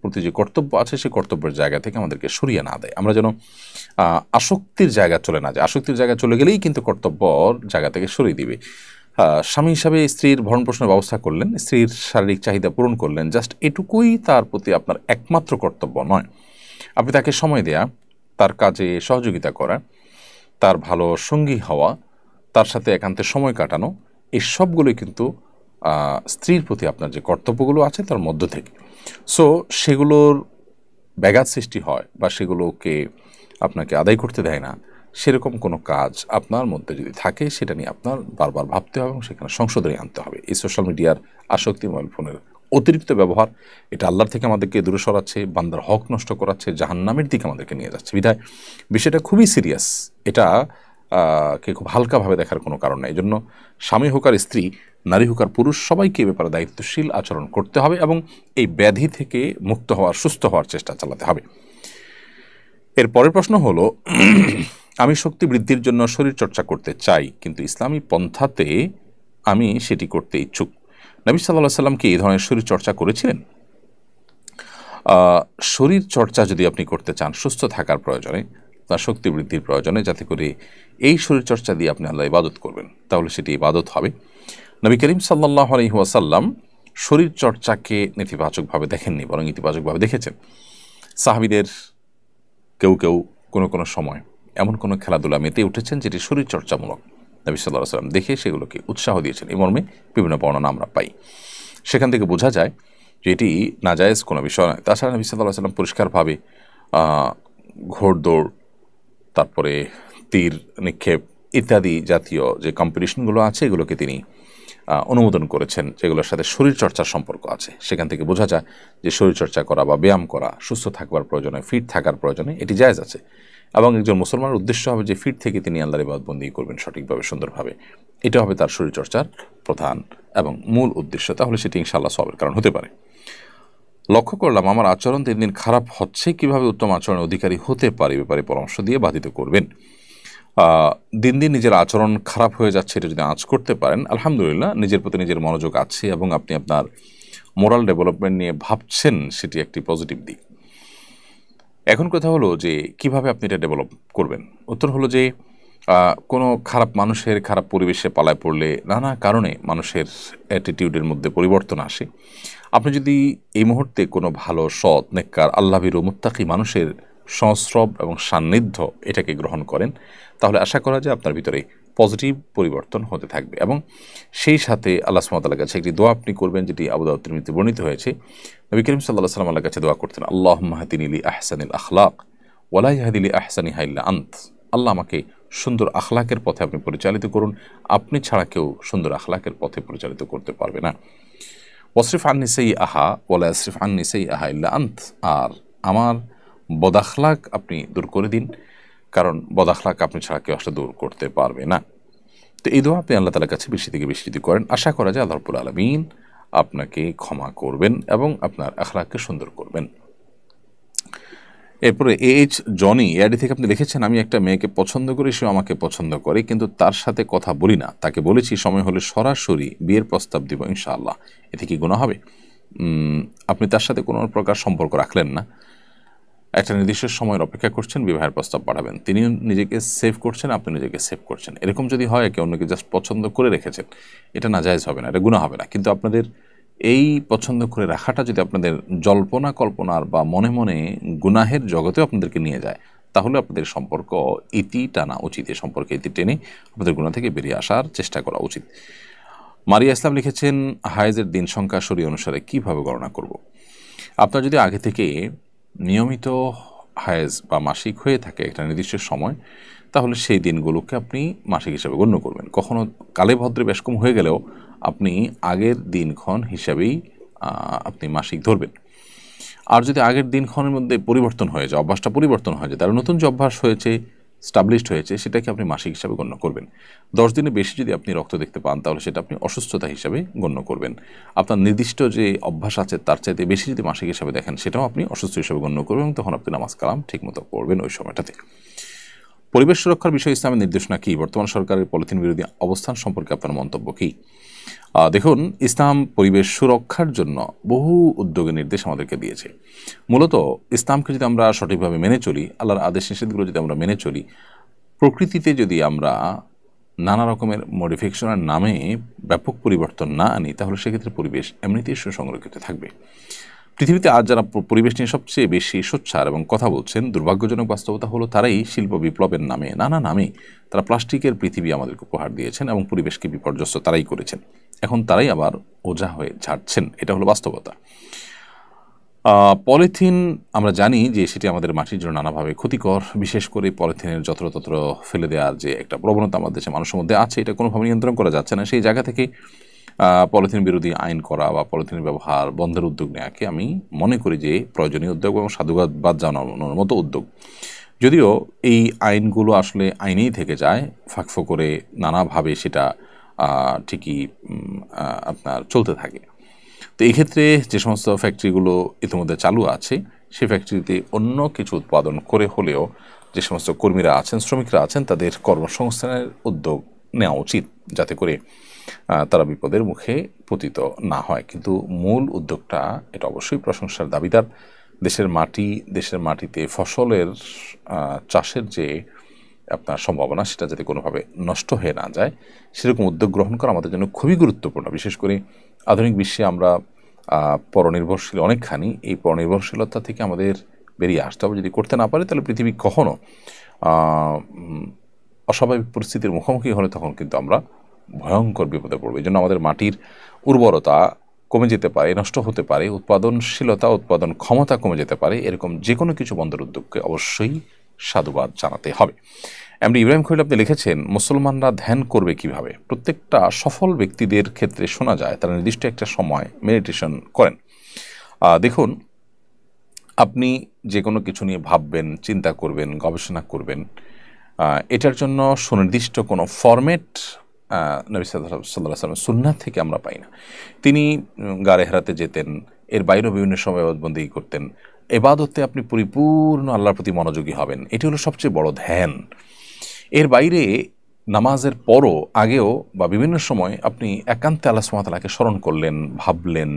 প্রতি যে কর্তব্য আছে সেই কর্তব্যের জায়গা থেকে আমাদেরকে সরিয়ে না দেয়। আমরা যেন আসক্তির জায়গা চলে না যায়। আসক্তির জায়গা চলে গেলেই কিন্তু কর্তব্যর জায়গা থেকে সরিয়ে দিবে। স্বামী হিসাবে স্ত্রীর ভরণ পোষণের ব্যবস্থা করলেন, স্ত্রীর শারীরিক চাহিদা পূরণ করলেন, জাস্ট এটুকুই তার প্রতি আপনার একমাত্র কর্তব্য নয়। আপনি তাকে সময় দেয়া, তার কাজে সহযোগিতা করা, তার ভালো সঙ্গী হওয়া, তার সাথে একান্তে সময় কাটানো, এই সবগুলোই কিন্তু স্ত্রীর প্রতি আপনার যে কর্তব্যগুলো আছে তার মধ্য থেকে। সো সেগুলোর ব্যাঘাত সৃষ্টি হয় বা সেগুলোকে আপনাকে আদায় করতে দেয় না, সেরকম কোনো কাজ আপনার মধ্যে যদি থাকে সেটা নিয়ে আপনার বারবার ভাবতে হবে এবং সেখানে সংশোধনী আনতে হবে। এই সোশ্যাল মিডিয়ার আসক্তি, মোবাইল ফোনের অতিরিক্ত ব্যবহার, এটা আল্লাহর থেকে আমাদেরকে দূরে সরাচ্ছে, বান্দার হক নষ্ট করাচ্ছে, জাহান্নামের দিকে আমাদেরকে নিয়ে যাচ্ছে। বিধায় বিষয়টা খুবই সিরিয়াস, এটা কে খুব হালকাভাবে দেখার কোনো কারণ নেই। এই জন্য স্বামী হোক আর স্ত্রী, নারী হোক আর পুরুষ, সবাইকে এ ব্যাপারে দায়িত্বশীল আচরণ করতে হবে এবং এই ব্যাধি থেকে মুক্ত হওয়ার, সুস্থ হওয়ার চেষ্টা চালাতে হবে। এর পরের প্রশ্ন হলো, আমি শক্তি বৃদ্ধির জন্য শরীর চর্চা করতে চাই, কিন্তু ইসলামী পন্থাতে আমি সেটি করতে ইচ্ছুক। নবী সাল্লাল্লাহু আলাইহি ওয়াসাল্লাম কি এই ধরনের শরীর চর্চা করেছিলেন? শরীর চর্চা যদি আপনি করতে চান সুস্থ থাকার প্রয়োজনে, তার শক্তি বৃদ্ধির প্রয়োজনে, যাতে করে এই শরীরচর্চা দিয়ে আপনি আল্লাহ ইবাদত করবেন, তাহলে সেটি ইবাদত হবে। নবী করিম সাল্লাল্লাহু আলাইহি ওয়াসাল্লাম শরীরচর্চাকে নেতিবাচকভাবে দেখেননি, বরং ইতিবাচকভাবে দেখেছেন। সাহাবীদের কেউ কোনো সময় এমন কোনো খেলাধুলা মেতে উঠেছেন যেটি শরীরচর্চামূলক, নবী সাল্লাল্লাহু আলাইহি ওয়াসাল্লাম দেখে সেগুলোকে উৎসাহ দিয়েছেন। এই মর্মে বিভিন্ন বর্ণনা আমরা পাই। সেখান থেকে বোঝা যায় যে এটি নাজায়েজ কোনো বিষয় নয়। তাছাড়া নবী সাল্লাল্লাহু আলাইহি ওয়াসাল্লাম পরিষ্কারভাবে ঘোড়দৌড়, তারপরে তীর নিক্ষেপ ইত্যাদি জাতীয় যে কম্পিটিশনগুলো আছে এগুলোকে তিনি অনুমোদন করেছেন, যেগুলোর সাথে শরীরচর্চার সম্পর্ক আছে। সেখান থেকে বোঝা যায় যে শরীরচর্চা করা বা ব্যায়াম করা, সুস্থ থাকবার প্রয়োজনে, ফিট থাকার প্রয়োজনে এটি জায়েজ আছে। এবং একজন মুসলমানের উদ্দেশ্য হবে যে ফিট থেকে তিনি আল্লাহর ইবাদতবন্দি করবেন সঠিকভাবে, সুন্দরভাবে। এটা হবে তার শরীরচর্চার প্রধান এবং মূল উদ্দেশ্য। তাহলে সেটি ইনশাআল্লাহ সওয়াবের কারণ হতে পারে। লক্ষ্য করলাম আমার আচরণ দিন দিন খারাপ হচ্ছে, কিভাবে উত্তম আচরণের অধিকারী হতে পারে ব্যাপারে পরামর্শ দিয়ে বাধিত করবেন। দিন দিন নিজের আচরণ খারাপ হয়ে যাচ্ছে, এটা যদি আঁচ করতে পারেন, আলহামদুলিল্লাহ, নিজের প্রতি নিজের মনোযোগ আছে এবং আপনি আপনার মোরাল ডেভেলপমেন্ট নিয়ে ভাবছেন, সেটি একটি পজিটিভ দিক। এখন কথা হলো যে কিভাবে আপনি এটা ডেভেলপ করবেন। উত্তর হলো যে কোনো খারাপ মানুষের, খারাপ পরিবেশে পালায় পড়লে নানা কারণে মানুষের অ্যাটিটিউডের মধ্যে পরিবর্তন আসে। আপনি যদি এই মুহূর্তে কোনো ভালো, সৎ, নেককার, আল্লাহভীরু, মুত্তাকি মানুষের সংস্রব এবং সান্নিধ্য এটাকে গ্রহণ করেন, তাহলে আশা করা যায় আপনার ভিতরে পজিটিভ পরিবর্তন হতে থাকবে। এবং সেই সাথে আল্লাহ সুবহানাহু ওয়া তাআলার কাছে একটি দোয়া আপনি করবেন, যেটি আবু দাউদ তিরমিজিতে বর্ণিত হয়েছে। নবী করিম সাল্লাল্লাহু আলাইহি ওয়াসাল্লাম আল্লাহর কাছে দোয়া করতেন, আল্লাহুম্মা হাদিনি লি আহসানিল আখলাক ওয়া লা ইয়াহদি লি আহসানিহা ইল্লা আনত। আল্লাহ আমাকে সুন্দর আখলাকের পথে আপনি পরিচালিত করুন, আপনি ছাড়া কেউ সুন্দর আখলাকের পথে পরিচালিত করতে পারবে না। ওয়াসরিফ আন্নি সাইয়্যাহা ওয়া লা ইয়াসরিফ আন্নি সাইয়্যাহা ইল্লা আনত। আর আমার বদাখলাক আপনি দূর করে দিন, কারণ বদাখলাক আপনি ছাড়া কেউ আসলে দূর করতে পারবে না। তো এই দোয়া আপনি আল্লাহ তাআলার কাছে বেশি থেকে বেশি যদি করেন, আশা করা যায় আল্লাহ রাব্বুল আলামিন আপনাকে ক্ষমা করবেন এবং আপনার আখলাককে সুন্দর করবেন। এরপরে জনি এআইডি থেকে আপনি লিখেছেন, আমি একটা মেয়েকে পছন্দ করি, সে আমাকে পছন্দ করে, কিন্তু তার সাথে কথা বলি না। তাকে বলেছি সময় হলে সরাসরি বিয়ের প্রস্তাব দিব ইনশাআল্লাহ, এতে কি গুনাহ হবে? আপনি তার সাথে কোনো প্রকার সম্পর্ক রাখলেন না, একটা নির্দিষ্ট সময়ের অপেক্ষা করছেন, বিবাহের প্রস্তাব পাঠাবেন, তিনি নিজেকে সেভ করছেন, আপনি নিজেকে সেভ করছেন, এরকম যদি হয় একে অন্যকে জাস্ট পছন্দ করে রেখেছেন, এটা নাজায়েজ হবে না, এটা গুনাহ হবে না। কিন্তু আপনাদের এই পছন্দ করে রাখাটা যদি আপনাদের জল্পনা কল্পনার বা মনে মনে গুনাহের জগতেও আপনাদেরকে নিয়ে যায়, তাহলে আপনাদের সম্পর্ক ইতি টানা উচিত, এই সম্পর্কে ইতি টেনে আপনাদের গুনাহ থেকে বেরিয়ে আসার চেষ্টা করা উচিত। মারিয়া ইসলাম লিখেছেন, হায়েজের দিন সংখ্যা শরীয় অনুসারে কিভাবে গণনা করব? আপনার যদি আগে থেকে নিয়মিত হায়েজ বা মাসিক হয়ে থাকে একটা নির্দিষ্ট সময়, তাহলে সেই দিনগুলোকে আপনি মাসিক হিসাবে গণ্য করবেন। কখনো কালে ভদ্রে বেশ কম হয়ে গেলেও আপনি আগের দিনক্ষণ হিসাবেই আপনি মাসিক ধরবেন। আর যদি আগের দিনক্ষণের মধ্যে পরিবর্তন হয়ে যায়, অভ্যাসটা পরিবর্তন হয়ে যায়, তাহলে নতুন যে অভ্যাস হয়েছে, স্টাবলিশড হয়েছে, সেটাকে আপনি মাসিক হিসাবে গণ্য করবেন। 10 দিনে বেশি যদি আপনি রক্ত দেখতে পান, তাহলে সেটা আপনি অসুস্থতা হিসাবে গণ্য করবেন। আপনার নির্দিষ্ট যে অভ্যাস আছে তার চাইতে বেশি যদি মাসিক হিসাবে দেখেন, সেটাও আপনি অসুস্থ হিসাবে গণ্য করবেন, এবং তখন আপনি নামাজ কালাম ঠিকমতো পড়বেন ওই সময়টাতে। পরিবেশ সুরক্ষার বিষয়ে ইসলামের নির্দেশনা কী? বর্তমান সরকারের পলিথিন বিরোধী অবস্থান সম্পর্কে আপনার মন্তব্য কী? দেখুন, ইসলাম পরিবেশ সুরক্ষার জন্য বহু উদ্যোগের নির্দেশ আমাদেরকে দিয়েছে। মূলত ইসলামকে যদি আমরা সঠিকভাবে মেনে চলি, আল্লাহর আদেশ নিষেধগুলো যদি আমরা মেনে চলি, প্রকৃতিতে যদি আমরা নানা রকমের মডিফিকেশনের নামে ব্যাপক পরিবর্তন না আনি, তাহলে সেক্ষেত্রে পরিবেশ এমনিতেই সুসংরক্ষিত থাকবে। পৃথিবীতে আজ যারা পরিবেশ নিয়ে সবচেয়ে বেশি সোচ্চার এবং কথা বলছেন, দুর্ভাগ্যজনক বাস্তবতা হলো তারাই শিল্প বিপ্লবের নামে, নানা নামে তারা প্লাস্টিকের পৃথিবী আমাদেরকে উপহার দিয়েছেন এবং পরিবেশকে বিপর্যস্ত তারাই করেছেন। এখন তারাই আবার ওঝা হয়ে ঝাড়ছেন, এটা হলো বাস্তবতা। পলিথিন আমরা জানি যে সেটি আমাদের মাটির জন্য নানাভাবে ক্ষতিকর। বিশেষ করে পলিথিনের যত্রতত্র ফেলে দেওয়ার যে একটা প্রবণতা আমাদের দেশে মানুষের মধ্যে আছে, এটা কোনোভাবে নিয়ন্ত্রণ করা যাচ্ছে না। সেই জায়গা থেকে পলিথিন বিরোধী আইন করা বা পলিথিনের ব্যবহার বন্ধের উদ্যোগ নেওয়াকে আমি মনে করি যে প্রয়োজনীয় উদ্যোগ এবং সাধুবাদ জানানোর মতো উদ্যোগ। যদিও এই আইনগুলো আসলে আইনেই থেকে যায়, ফাঁকফোঁ করে নানাভাবে সেটা ঠিকই আপনার চলতে থাকে। তো এই ক্ষেত্রে যে সমস্ত ফ্যাক্টরিগুলো ইতিমধ্যে চালু আছে, সেই ফ্যাক্টরিতে অন্য কিছু উৎপাদন করে হলেও যে সমস্ত কর্মীরা আছেন, শ্রমিকরা আছেন, তাদের কর্মসংস্থানের উদ্যোগ নেওয়া উচিত, যাতে করে তারা বিপদের মুখে পতিত না হয়। কিন্তু মূল উদ্যোগটা এটা অবশ্যই প্রশংসার দাবিদার। দেশের মাটিতে ফসলের চাষের যে আপনার সম্ভাবনা, সেটা যাতে কোনোভাবে নষ্ট হয়ে না যায়, সেরকম উদ্যোগ গ্রহণ করা আমাদের জন্য খুবই গুরুত্বপূর্ণ। বিশেষ করে আধুনিক বিশ্বে আমরা পরনির্ভরশীল অনেকখানি, এই পরনির্ভরশীলতা থেকে আমাদের বেরিয়ে আসতে হবে। যদি করতে না পারে, তাহলে পৃথিবী কখনো অস্বাভাবিক পরিস্থিতির মুখোমুখি হলে তখন কিন্তু আমরা ভয়ঙ্কর বিপদে পড়বে। এই জন্য আমাদের মাটির উর্বরতা কমে যেতে পারে, নষ্ট হতে পারে, উৎপাদনশীলতা, উৎপাদন ক্ষমতা কমে যেতে পারে। এরকম যে কোনো কিছু বন্ধের উদ্যোগকে অবশ্যই সাধুবাদ জানাতে হবে। এমনি ইব্রাহিম খলিল আপনি লিখেছেন, মুসলমানরা ধ্যান করবে কিভাবে? প্রত্যেকটা সফল ব্যক্তিদের ক্ষেত্রে শোনা যায় তারা নির্দিষ্ট একটা সময় মেডিটেশন করেন। দেখুন, আপনি যে কোনো কিছু নিয়ে ভাববেন, চিন্তা করবেন, গবেষণা করবেন, এটার জন্য সুনির্দিষ্ট কোনো ফরম্যাট নবী সাল্লাল্লাহু আলাইহি ওয়াসাল্লাম সুন্নাত থেকে আমরা পাই না। তিনি গারে হেরাতে যেতেন, এর বাইরেও বিভিন্ন সময় ইবাদতবন্দি করতেন। ইবাদতে আপনি পরিপূর্ণ আল্লাহর প্রতি মনোযোগী হবেন, এটি হলো সবচেয়ে বড় ধ্যান। এর বাইরে নামাজের পরও, আগেও বা বিভিন্ন সময় আপনি একান্তে আল্লাহ সুবহানাহু ওয়া তাআলাকে স্মরণ করলেন, ভাবলেন,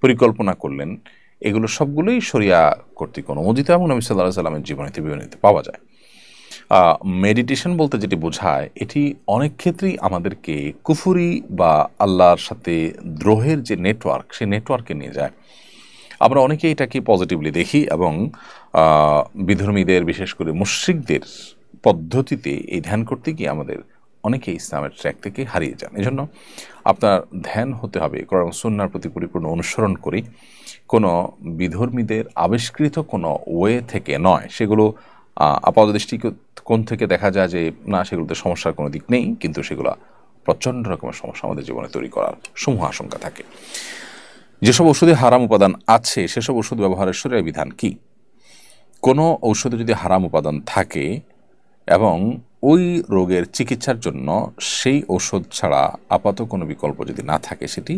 পরিকল্পনা করলেন, এগুলো সবগুলোই শরিয়া কর্তৃক অনুমোদিত এবং নবী সাল্লাল্লাহু আলাইহি ওয়াসাল্লামের জীবনীতে বিবরণীতে পাওয়া যায়। মেডিটেশন বলতে যেটি বোঝায়, এটি অনেক ক্ষেত্রেই আমাদেরকে কুফরি বা আল্লাহর সাথে দ্রোহের যে নেটওয়ার্ক, সেই নেটওয়ার্কে নিয়ে যায়। আমরা অনেকেই এটাকে পজিটিভলি দেখি এবং বিধর্মীদের, বিশেষ করে মুশরিকদের পদ্ধতিতে এই ধ্যান করতে গিয়ে আমাদের অনেকে ইসলামের ট্র্যাক থেকে হারিয়ে যান। এজন্য আপনার ধ্যান হতে হবে কোরআন এবং সুন্নাহর প্রতি পরিপূর্ণ অনুসরণ করি, কোনো বিধর্মীদের আবিষ্কৃত কোনো ওয়ে থেকে নয়। সেগুলো আপাত দৃষ্টিকোণ থেকে দেখা যায় যে না, সেগুলোতে সমস্যার কোনো দিক নেই, কিন্তু সেগুলো প্রচণ্ড রকমের সমস্যা আমাদের জীবনে তৈরি করার সমূহ আশঙ্কা থাকে। যেসব ওষুধে হারাম উপাদান আছে, সেসব ওষুধ ব্যবহারের শরীয়ত বিধান কি? কোনো ঔষধে যদি হারাম উপাদান থাকে এবং ওই রোগের চিকিৎসার জন্য সেই ওষুধ ছাড়া আপাত কোনো বিকল্প যদি না থাকে, সেটি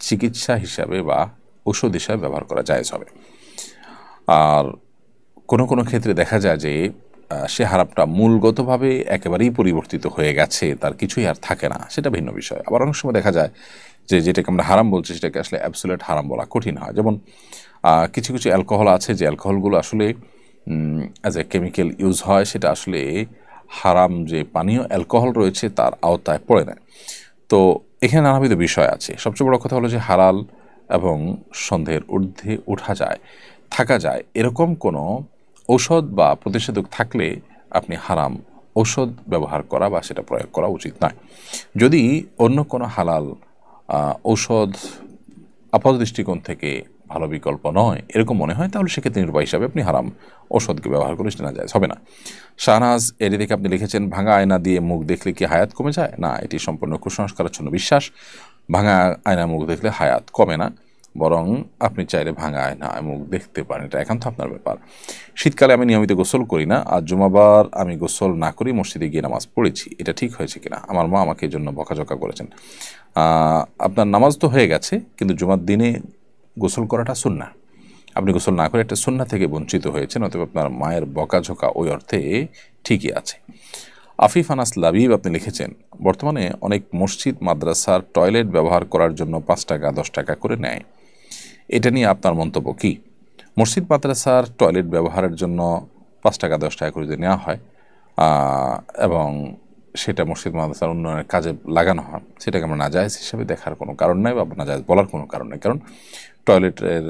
চিকিৎসা হিসাবে বা ওষুধ হিসাবে ব্যবহার করা জায়েজ হবে। আর কোনো কোনো ক্ষেত্রে দেখা যায় যে সে হারামটা মূলগতভাবে একেবারেই পরিবর্তিত হয়ে গেছে, তার কিছুই আর থাকে না, সেটা ভিন্ন বিষয়। আবার অনেক সময় দেখা যায় যে যেটাকে আমরা হারাম বলছি সেটাকে আসলে অ্যাবসোলিউট হারাম বলা কঠিন হয়। যেমন কিছু কিছু অ্যালকোহল আছে যে অ্যালকোহলগুলো আসলে অ্যাজ এ কেমিক্যাল ইউজ হয়, সেটা আসলে হারাম যে পানীয় অ্যালকোহল রয়েছে তার আওতায় পড়ে না। তো এখানে নানাবিধ বিষয় আছে। সবচেয়ে বড় কথা হলো যে হালাল এবং সন্দেহের ঊর্ধ্বে থাকা যায় এরকম কোনো ঔষধ বা প্রতিষেধক থাকলে আপনি হারাম ঔষধ ব্যবহার করা বা সেটা প্রয়োগ করা উচিত নয়। যদি অন্য কোনো হালাল ঔষধ আপাত দৃষ্টিকোণ থেকে ভালো বিকল্প নয় এরকম মনে হয়, তাহলে সেক্ষেত্রে নির্বাহ হিসাবে আপনি হারাম ঔষধকে ব্যবহার করে সেটা না যায়, হবে না। শাহনাজ এটি থেকে আপনি লিখেছেন, ভাঙা আয়না দিয়ে মুখ দেখলে কি হায়াত কমে যায়? না, এটি সম্পূর্ণ কুসংস্কারাচ্ছন্ন বিশ্বাস। ভাঙা আয়না মুখ দেখলে হায়াত কমে না, বরং আপনি চাইলে ভাঙা আয়না মুখ দেখতে পারেন, এটা একান্ত আপনার ব্যাপার। শীতকালে আমি নিয়মিত গোসল করি না, আর জুমাবার আমি গোসল না করি মসজিদে গিয়ে নামাজ পড়েছি, এটা ঠিক হয়েছে কিনা? আমার মা আমাকে এই জন্য বকাঝকা করেছেন। আপনার নামাজ তো হয়ে গেছে, কিন্তু জুমার দিনে গোসল করাটা সুন্নাহ, আপনি গোসল না করে একটা সুন্নাহ থেকে বঞ্চিত হয়েছেন, অতএব আপনার মায়ের বকাঝকা ওই অর্থে ঠিকই আছে। আফিফ আনাস লাবিব আপনি লিখেছেন, বর্তমানে অনেক মসজিদ মাদ্রাসার টয়লেট ব্যবহার করার জন্য 5 টাকা 10 টাকা করে নেয়, এটা নিয়ে আপনার মন্তব্য কি? মসজিদ মাদ্রাসার টয়লেট ব্যবহারের জন্য 5 টাকা 10 টাকা করে যদি নেওয়া হয় এবং সেটা মসজিদ মাদ্রাসার উন্নয়নের কাজে লাগানো হয়, সেটাকে আমরা নাজায়েজ হিসেবে দেখার কোনো কারণ নাই বা নাজায়েজ বলার কোনো কারণ নেই। কারণ টয়লেটের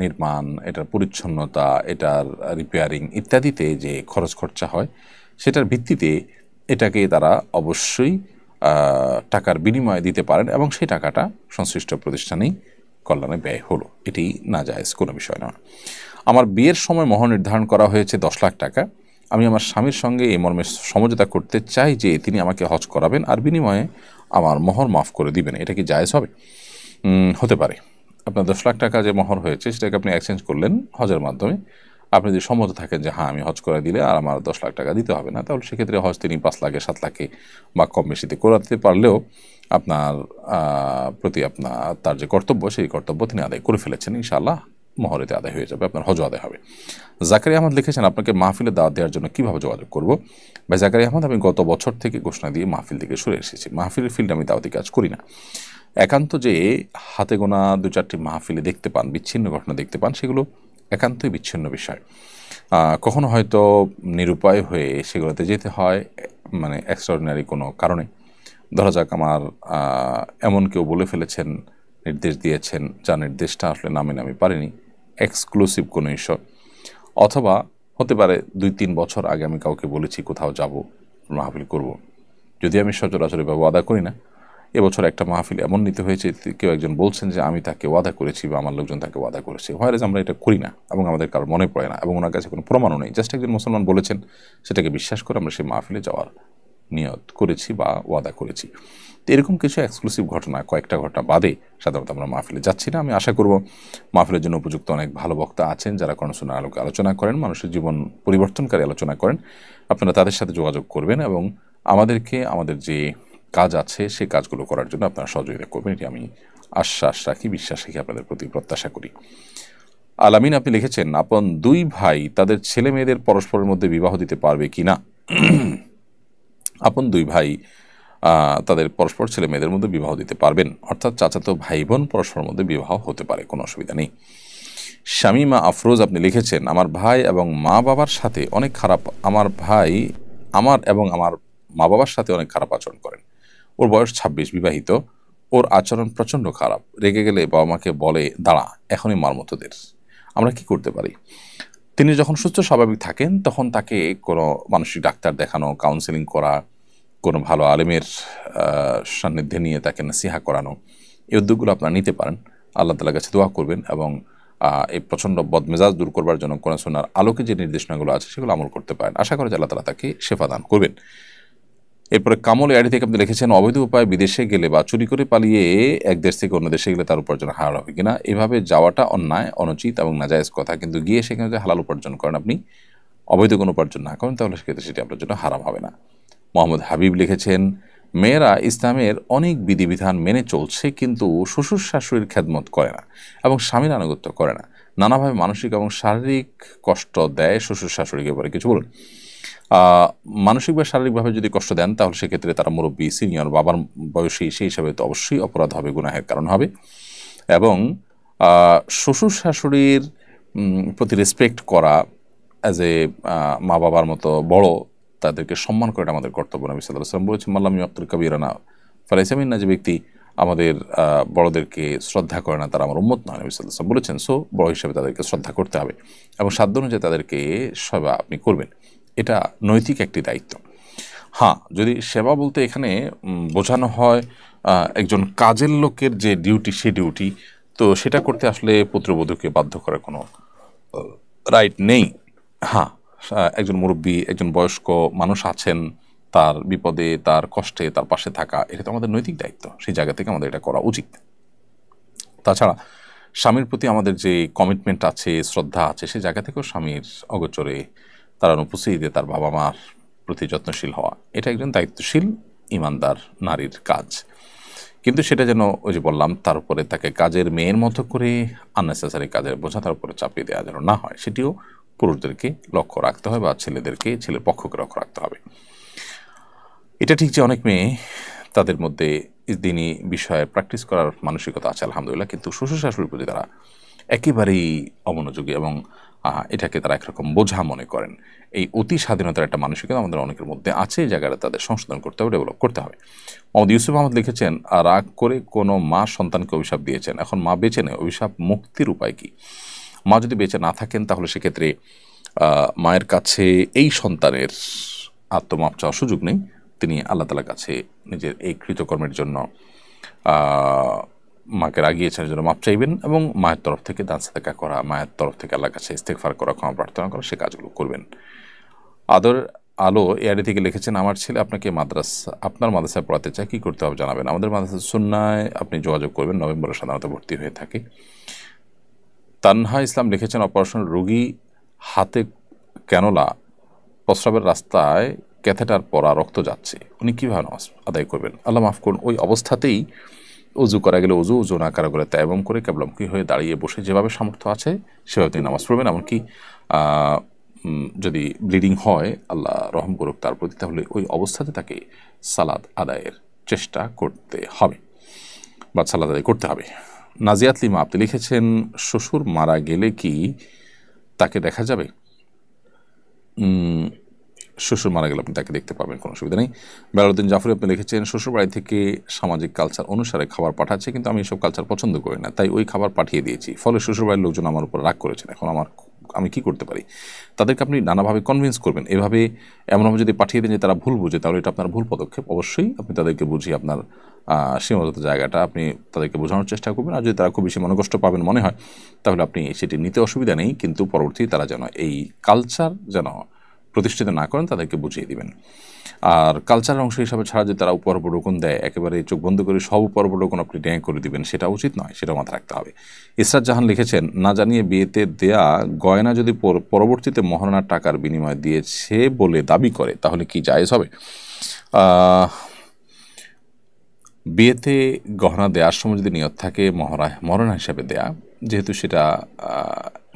নির্মাণ, এটার পরিচ্ছন্নতা, এটার রিপেয়ারিং ইত্যাদিতে যে খরচ খরচা হয় সেটার ভিত্তিতে এটাকে তারা অবশ্যই টাকার বিনিময়ে দিতে পারেন এবং সেই টাকাটা সংশ্লিষ্ট প্রতিষ্ঠানেই কল্যাণে ব্যয় হলো, এটি নাজায়েজ কোনো বিষয় নয়। আমার বিয়ের সময় মোহর নির্ধারণ করা হয়েছে 10 লাখ টাকা, আমি আমার স্বামীর সঙ্গে এই মর্মে সমঝোতা করতে চাই যে তিনি আমাকে হজ করাবেন আর বিনিময়ে আমার মোহর মাফ করে দিবেন, এটা কি জায়েজ হবে? হতে পারে। আপনার 10 লাখ টাকা যে মোহর হয়েছে সেটাকে আপনি এক্সচেঞ্জ করলেন হজের মাধ্যমে। আপনি যদি সম্মত থাকেন যে হ্যাঁ আমি হজ করে দিলে আর আমার 10 লাখ টাকা দিতে হবে না, তাহলে সেক্ষেত্রে হজ তিনি 5 লাখে 7 লাখে বা কম বেশিতে করাতে পারলেও আপনার প্রতি তার যে কর্তব্য সেই কর্তব্য তিনি আদায় করে ফেলেছেন, ইনশাআল্লাহ মোহরেতে আদায় হয়ে যাবে, আপনার হজও আদায় হবে। জাকারিয়া আহমদ লিখেছেন, আপনাকে মাহফিলে দাওয়াত দেওয়ার জন্য কীভাবে যোগাযোগ করব? ভাই জাকারিয়া আহমদ, আমি গত বছর থেকে ঘোষণা দিয়ে মাহফিল থেকে সরে এসেছি। মাহফিলের ফিল্ডে আমি দাওয়াতি কাজ করি না। একান্ত যে হাতে গোনা 2-4টি মাহফিলে দেখতে পান, বিচ্ছিন্ন ঘটনা দেখতে পান, সেগুলো একান্তই বিচ্ছিন্ন বিষয়। কখনো হয়তো নিরুপায় হয়ে সেগুলোতে যেতে হয়, মানে এক্সট্রাঅর্ডিনারি কোনো কারণে। ধরা যাক আমার এমন কেউ বলে ফেলেছেন, নির্দেশ দিয়েছেন, যা নির্দেশটা আসলে নামে আমি পারিনি, এক্সক্লুসিভ কোনো ইস্যু, অথবা হতে পারে 2-3 বছর আগে আমি কাউকে বলেছি কোথাও যাব, মাহফিল করব, যদি আমি সচরাচর এভাবে ওয়াদা করি না। এবছর একটা মাহফিল এমন নিতে হয়েছে, কেউ একজন বলছেন যে আমি তাকে ওয়াদা করেছি বা আমার লোকজন তাকে ওয়াদা করেছে, হোয়ারেজ আমরা এটা করি না এবং আমাদের কারো মনে পড়ে না এবং ওনার কাছে কোনো প্রমাণও নেই, জাস্ট একজন মুসলমান বলেছেন সেটাকে বিশ্বাস করে আমরা সেই মাহফিলে যাওয়ার নিয়ত করেছি বা ওয়াদা করেছি। তো এরকম কিছু এক্সক্লুসিভ ঘটনা, কয়েকটা ঘটনা বাদে সাধারণত আমরা মাহফিলে যাচ্ছি না। আমি আশা করব মাহফিলের জন্য উপযুক্ত অনেক ভালো বক্তা আছেন যারা কোরআন সুন্নাহর আলোকে আলোচনা করেন, মানুষের জীবন পরিবর্তনকারী আলোচনা করেন, আপনারা তাদের সাথে যোগাযোগ করবেন এবং আমাদেরকে আমাদের যে কাজ আছে সেই কাজগুলো করার জন্য আপনারা সহযোগিতা করবেন, এটি আমি আশ্বাস রাখি, বিশ্বাস রাখি, আপনাদের প্রতি প্রত্যাশা করি। আলামিন আপনি লিখেছেন, আপন 2 ভাই তাদের ছেলে মেয়েদের পরস্পরের মধ্যে বিবাহ দিতে পারবে কি না? আপন 2 ভাই তাদের পরস্পর ছেলে মেয়েদের মধ্যে বিবাহ দিতে পারবেন, অর্থাৎ চাচাতো ভাই বোন পরস্পরের মধ্যে বিবাহ হতে পারে, কোনো অসুবিধা নেই। শামিমা আফরোজ আপনি লিখেছেন, আমার ভাই এবং মা বাবার সাথে অনেক খারাপ, আমার ভাই আমার এবং আমার মা বাবার সাথে অনেক খারাপ আচরণ করেন। ওর বয়স 26, বিবাহিত, ওর আচরণ প্রচণ্ড খারাপ, রেগে গেলে বাবা মাকে বলে দাঁড়া এখনই মার মতো দের। আমরা কি করতে পারি? তিনি যখন সুস্থ স্বাভাবিক থাকেন তখন তাকে কোনো মানসিক ডাক্তার দেখানো, কাউন্সেলিং করা, কোনো ভালো আলেমের সান্নিধ্যে নিয়ে তাকে নসিহা করানো, এই উদ্যোগগুলো আপনারা নিতে পারেন। আল্লাহ তাআলার কাছে দোয়া করবেন এবং এই প্রচণ্ড বদমেজাজ দূর করবার জন্য কোরআন সুন্নাহর আলোকে যে নির্দেশনাগুলো আছে সেগুলো আমল করতে পারেন। আশা করি যে আল্লাহ তাআলা তাকে শেফা দান করবেন। এরপরে কামল এআডি থেকে আপনি লিখেছেন, অবৈধ উপায়ে বিদেশে গেলে বা চুরি করে পালিয়ে এক দেশ থেকে অন্য দেশে গেলে তার উপার্জন হারাল হবে কিনা? এভাবে যাওয়াটা অন্যায়, অনুচিত এবং নাজায়েজ কথা, কিন্তু গিয়ে সেখানে যদি হালাল উপার্জন করেন, আপনি অবৈধ কোনো উপার্জন না করেন, তাহলে সেক্ষেত্রে সেটি আপনার জন্য হারাম হবে না। মোহাম্মদ হাবিব লিখেছেন, মেয়েরা ইসলামের অনেক বিধিবিধান মেনে চলছে কিন্তু শ্বশুর শাশুড়ির খেদমত করে না এবং স্বামীর আনুগত্য করে না, নানাভাবে মানসিক এবং শারীরিক কষ্ট দেয় শ্বশুর শাশুড়িকে, পরে কিছু বলুন। মানসিক বা শারীরিকভাবে যদি কষ্ট দেন তাহলে সেক্ষেত্রে তারা মুরব্বী, সিনিয়র, বাবার বয়সী, সেই হিসাবে তো অবশ্যই অপরাধ হবে, গুনাহের কারণ হবে। এবং শ্বশুর শাশুড়ির প্রতি রেসপেক্ট করা, অ্যাজ এ মা বাবার মতো বড়, তাদেরকে সম্মান করাটা আমাদের কর্তব্য। নবী সাল্লাল্লাহু আলাইহি ওয়াসাল্লাম বলেছেন, মাল্লাম ইয়াক্কির কাবীরানা ফালাইসা মিন্না, যে ব্যক্তি আমাদের বড়দেরকে শ্রদ্ধা করে না তারা আমার উম্মত নয়, নবী সাল্লাল্লাহু আলাইহি ওয়াসাল্লাম বলেছেন। সো বড় হিসেবে তাদেরকে শ্রদ্ধা করতে হবে এবং সাধ্য অনুযায়ী তাদেরকে সেবা আপনি করবেন, এটা নৈতিক একটি দায়িত্ব। হ্যাঁ, যদি সেবা বলতে এখানে বোঝানো হয় একজন কাজের লোকের যে ডিউটি, সেই ডিউটি, তো সেটা করতে আসলে পুত্রবধূকে বাধ্য করার কোনো রাইট নেই। হ্যাঁ, একজন মুরব্বী, একজন বয়স্ক মানুষ আছেন, তার বিপদে, তার কষ্টে তার পাশে থাকা, এটা তো আমাদের নৈতিক দায়িত্ব, সেই জায়গা থেকে আমাদের এটা করা উচিত। তাছাড়া স্বামীর প্রতি আমাদের যে কমিটমেন্ট আছে, শ্রদ্ধা আছে, সেই জায়গা থেকেও স্বামীর অগোচরে তার অনুপস্থিতিতে তার বাবা মার প্রতি যত্নশীল হওয়া, এটা একজন দায়িত্বশীল ইমানদার নারীর কাজ। কিন্তু সেটা যেন ওই যে বললাম, তার উপরে তাকে কাজের মেয়ের মতো করে আননেসেসারি কাজের বোঝা তার উপরে চাপিয়ে দেওয়া যেন না হয়, সেটিও পুরুষদেরকে লক্ষ্য রাখতে হবে বা ছেলেদেরকে, ছেলের পক্ষকে লক্ষ্য রাখতে হবে। এটা ঠিক যে অনেক মেয়ে তাদের মধ্যে দিনী বিষয়ে প্র্যাকটিস করার মানসিকতা আছে আলহামদুলিল্লাহ, কিন্তু শ্বশুর শাশুড়ির প্রতি তারা একেবারেই অমনোযোগী এবং এটাকে তারা একরকম বোঝা মনে করেন। এই অতি স্বাধীনতার একটা মানসিকতা আমাদের অনেকের মধ্যে আছে, এই জায়গাটা তাদের সংশোধন করতে হবে, ডেভেলপ করতে হবে। মোহাম্মদ ইউসুফ আহমদ লিখেছেন, রাগ করে কোনো মা সন্তানকে অভিশাপ দিয়েছেন, এখন মা বেঁচে নেই, অভিশাপ মুক্তির উপায় কি? মা যদি বেঁচে না থাকেন তাহলে সেক্ষেত্রে মায়ের কাছে এই সন্তানের আত্মমাপ চাওয়ার সুযোগ নেই। তিনি আল্লাহ তাআলার কাছে নিজের এই কৃতকর্মের জন্য মাকে রাগিয়েছেন জন্য মাপ চাইবেন এবং মায়ের তরফ থেকে দান সাদাকা করা, মায়ের তরফ থেকে আল্লাহর কাছে ইস্তেগফার করা, ক্ষমা প্রার্থনা করা, সে কাজগুলো করবেন। আদর আলো এআরডি থেকে লিখেছেন, আমার ছেলে আপনাকে আপনার মাদ্রাসায় পড়াতে চায়, কী করতে হবে জানাবেন। আমাদের মাদ্রাসা সুন্নায় আপনি যোগাযোগ করবেন, নভেম্বরে সাধারণত ভর্তি হয়ে থাকে। তানহা ইসলাম লিখেছেন, অপারেশন রোগী হাতে ক্যানোলা, প্রস্রাবের রাস্তায় ক্যাথেটার পরা, রক্ত যাচ্ছে, উনি কীভাবে নামাজ আদায় করবেন? আল্লাহ মাফ করুন, ওই অবস্থাতেই উজু করা গেলে উজু না করা গেলে তায়াম্মুম করে কেবলামুখী হয়ে দাঁড়িয়ে বসে যেভাবে সামর্থ্য আছে সেভাবে তিনি নামাজ পড়বেন। এমনকি যদি ব্লিডিং হয়, আল্লাহ রহম করুক তার প্রতি, তাহলে ওই অবস্থাতে তাকে সালাত আদায়ের চেষ্টা করতে হবে বা সালাত আদায় করতে হবে। নাজিয়াত লিমা আপনি লিখেছেন, শ্বশুর মারা গেলে কি তাকে দেখা যাবে? শ্বশুর মারা গেলে আপনি তাকে দেখতে পাবেন, কোনো অসুবিধা নেই। বেলালুদ্দিন জাফরি আপনি লিখেছেন, শ্বশুর বাড়ি থেকে সামাজিক কালচার অনুসারে খাবার পাঠাচ্ছে, কিন্তু আমি এসব কালচার পছন্দ করি না, তাই ওই খাবার পাঠিয়ে দিয়েছি, ফলে শ্বশুর বাড়ির লোকজন আমার উপর রাগ করেছেন। এখন আমি কি করতে পারি? তাদেরকে আপনি নানাভাবে কনভিন্স করবেন। এভাবে এমনভাবে যদি পাঠিয়ে দেন যে তারা ভুল বুঝে, তাহলে এটা আপনার ভুল পদক্ষেপ। অবশ্যই আপনি তাদেরকে বুঝিয়ে আপনার সীমাবদ্ধ জায়গাটা আপনি তাদেরকে বোঝানোর চেষ্টা করবেন। আর যদি তারা খুব বেশি মনোকষ্ট পাবেন মনে হয়, তাহলে আপনি সেটি নিতে অসুবিধা নেই, কিন্তু পরবর্তী তারা যেন এই কালচার যেন প্রতিষ্ঠিত না করেন, তাদেরকে বুঝিয়ে দিবেন। আর কালচারের অংশ হিসাবে ছাড়া যে তারা উপরোপণ দেয়, একেবারে চোখ বন্ধ করে সব উপরোপণ আপনি ড্যাং করে দিবেন, সেটা উচিত নয়, সেটা মাথায় রাখতে হবে। ইসরাত জাহান লিখেছেন, না জানিয়ে বিয়েতে দেয়া গয়না যদি পরবর্তীতে মহারণার টাকার বিনিময় দিয়েছে বলে দাবি করে, তাহলে কি জায়েজ হবে? বিয়েতে গহনা দেওয়ার সময় যদি নিয়ত থাকে মহারণা হিসাবে দেয়া, যেহেতু সেটা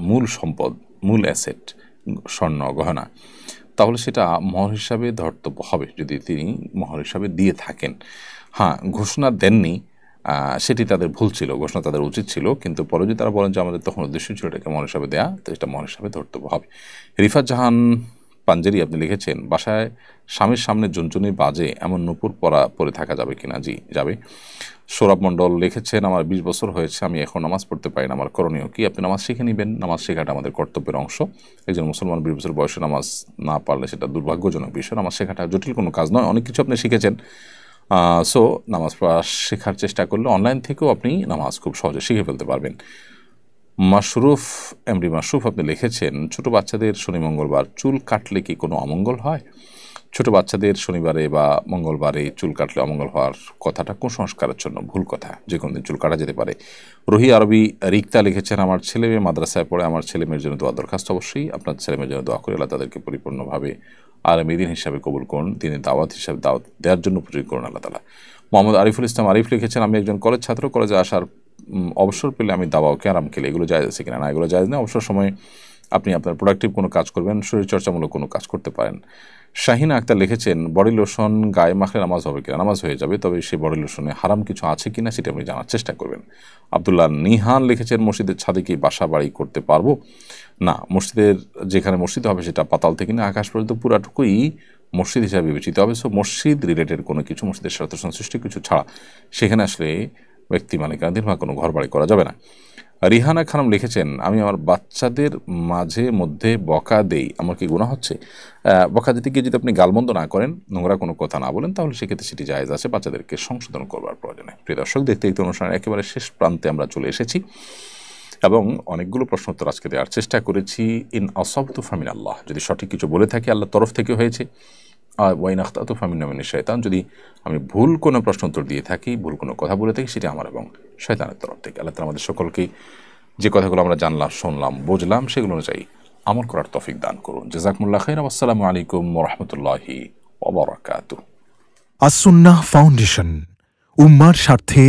মূল সম্পদ, মূল অ্যাসেট স্বর্ণ গহনা, তাহলে সেটা মহর হিসাবে ধর্তব্য হবে যদি তিনি মহর হিসাবে দিয়ে থাকেন। হ্যাঁ, ঘোষণা দেননি, সেটি তাদের ভুল ছিল, ঘোষণা তাদের উচিত ছিল, কিন্তু পরে যদি তারা বলেন যে আমাদের তখন উদ্দেশ্য ছিল এটাকে মহর হিসাবে দেয়া, তো এটা মহর হিসাবে ধর্তব্য হবে। রিফাত জাহান পাঞ্জেরি আপনি লিখেছেন, বাসায় স্বামীর সামনে জুনজুনি বাজে এমন নূপুর পরে থাকা যাবে কিনা? জি, যাবে। সৌরভ মণ্ডল লিখেছেন, আমার 20 বছর হয়েছে, আমি এখন নামাজ পড়তে পারি না, আমার করণীয় কি? আপনি নামাজ শিখে নেবেন, নামাজ শেখাটা আমাদের কর্তব্যের অংশ। একজন মুসলমান 20 বছর বয়সে নামাজ না পারলে সেটা দুর্ভাগ্যজনক বিষয়। নামাজ শেখাটা জটিল কোনো কাজ নয়, অনেক কিছু আপনি শিখেছেন। সো নামাজ পড়া শেখার চেষ্টা করলে অনলাইন থেকেও আপনি নামাজ খুব সহজে শিখে ফেলতে পারবেন। মাশরুফ আপনি লিখেছেন, ছোট বাচ্চাদের শনি মঙ্গলবার চুল কাটলে কি কোনো অমঙ্গল হয়? ছোট বাচ্চাদের শনিবারে বা মঙ্গলবারে চুল কাটলে অমঙ্গল হওয়ার কথাটা কুসংস্কারের জন্য ভুল কথা, যে কোনো দিন চুল কাটা যেতে পারে। রোহি আরবি রিক্তা লিখেছেন, আমার ছেলে মেয়ে মাদ্রাসায় পড়ে, আমার ছেলে মেয়ের জন্য দোয়া দরখাস্ত। অবশ্যই আপনার ছেলে মেয়ের জন্য দোয়া করে আল্লাহ তাদেরকে পরিপূর্ণভাবে আগামী দিন হিসাবে কবুল করুন, তিনি দাওয়াত হিসাবে দাওয়াত দেওয়ার জন্য উপযোগী করুন আল্লাহ তাআলা। মোহাম্মদ আরিফুল ইসলাম আরিফ লিখেছেন, আমি একজন কলেজ ছাত্র, কলেজে আসার অবসর পেলে আমি দাওয়াও ক্যারাম খেলে, এগুলো জায়েজ আছে কিনা? না, এগুলো জায়েজ না। অবসর সময় আপনি আপনার প্রোডাক্টিভ কোনো কাজ করবেন, শরীরচর্চামূলক কোনো কাজ করতে পারেন, শাহিনা আক্তার লিখেছেন বডি লোশন গায়ে মাখলে নামাজ হবে কিনা? নামাজ হয়ে যাবে, তবে সেই বডি লোশনে হারাম কিছু আছে কিনা সেটা আপনি জানার চেষ্টা করবেন। আব্দুল্লাহ নিহান লিখেছেন মসজিদের ছাদে কি বাসা বাড়ি করতে পারবো? না, মসজিদের যেখানে মসজিদ হবে সেটা পাতাল থেকে না আকাশ পর্যন্ত পুরাটুকুই মসজিদ হিসাবে বিবেচিত হবে। সো মসজিদ রিলেটেড কোনো কিছু, মসজিদের সাথে সংশ্লিষ্ট কিছু ছাড়া সেখানে আসলে ব্যক্তি মালিকানাধীন বা কোনো ঘর বাড়ি করা যাবে না। রিহানা খানম লিখেছেন আমি আমার বাচ্চাদের মাঝে মধ্যে বকা দেই, আমার কি গুনাহ হচ্ছে? বকা দিতে গিয়ে যদি আপনি গালমন্দ না করেন, নোংরা কোনো কথা না বলেন, তাহলে সেক্ষেত্রে সেটি জায়েজ আছে, বাচ্চাদেরকে সংশোধন করবার প্রয়োজনে। প্রিয় দর্শক, দেখতে দেখতে অনুষ্ঠানের একেবারে শেষ প্রান্তে আমরা চলে এসেছি এবং অনেকগুলো প্রশ্ন উত্তর আজকে দেওয়ার চেষ্টা করেছি। ইন আসাবতু ফামিন আল্লাহ, যদি সঠিক কিছু বলে থাকি আল্লাহর তরফ থেকে হয়েছে। ওয়াইন আখতাতু ফামিন শয়তান, যদি আমি ভুল কোনো প্রশ্ন উত্তর দিয়ে থাকি, ভুল কোনো কথা বলে থাকি, সেটা আমার এবং শয়তানের তরফ থেকে। আল্লাহ তাআলা আমাদের সকলকে যে কথাগুলো আমরা জানলাম, শুনলাম, বুঝলাম, সেগুলো অনুযায়ী আমল করার তৌফিক দান করুন। জাযাকুমুল্লাহ খাইরান। আসসালামু আলাইকুম ওয়া রাহমাতুল্লাহি ওয়া বারাকাতুহু। আস-সুন্নাহ ফাউন্ডেশন, উম্মার স্বার্থে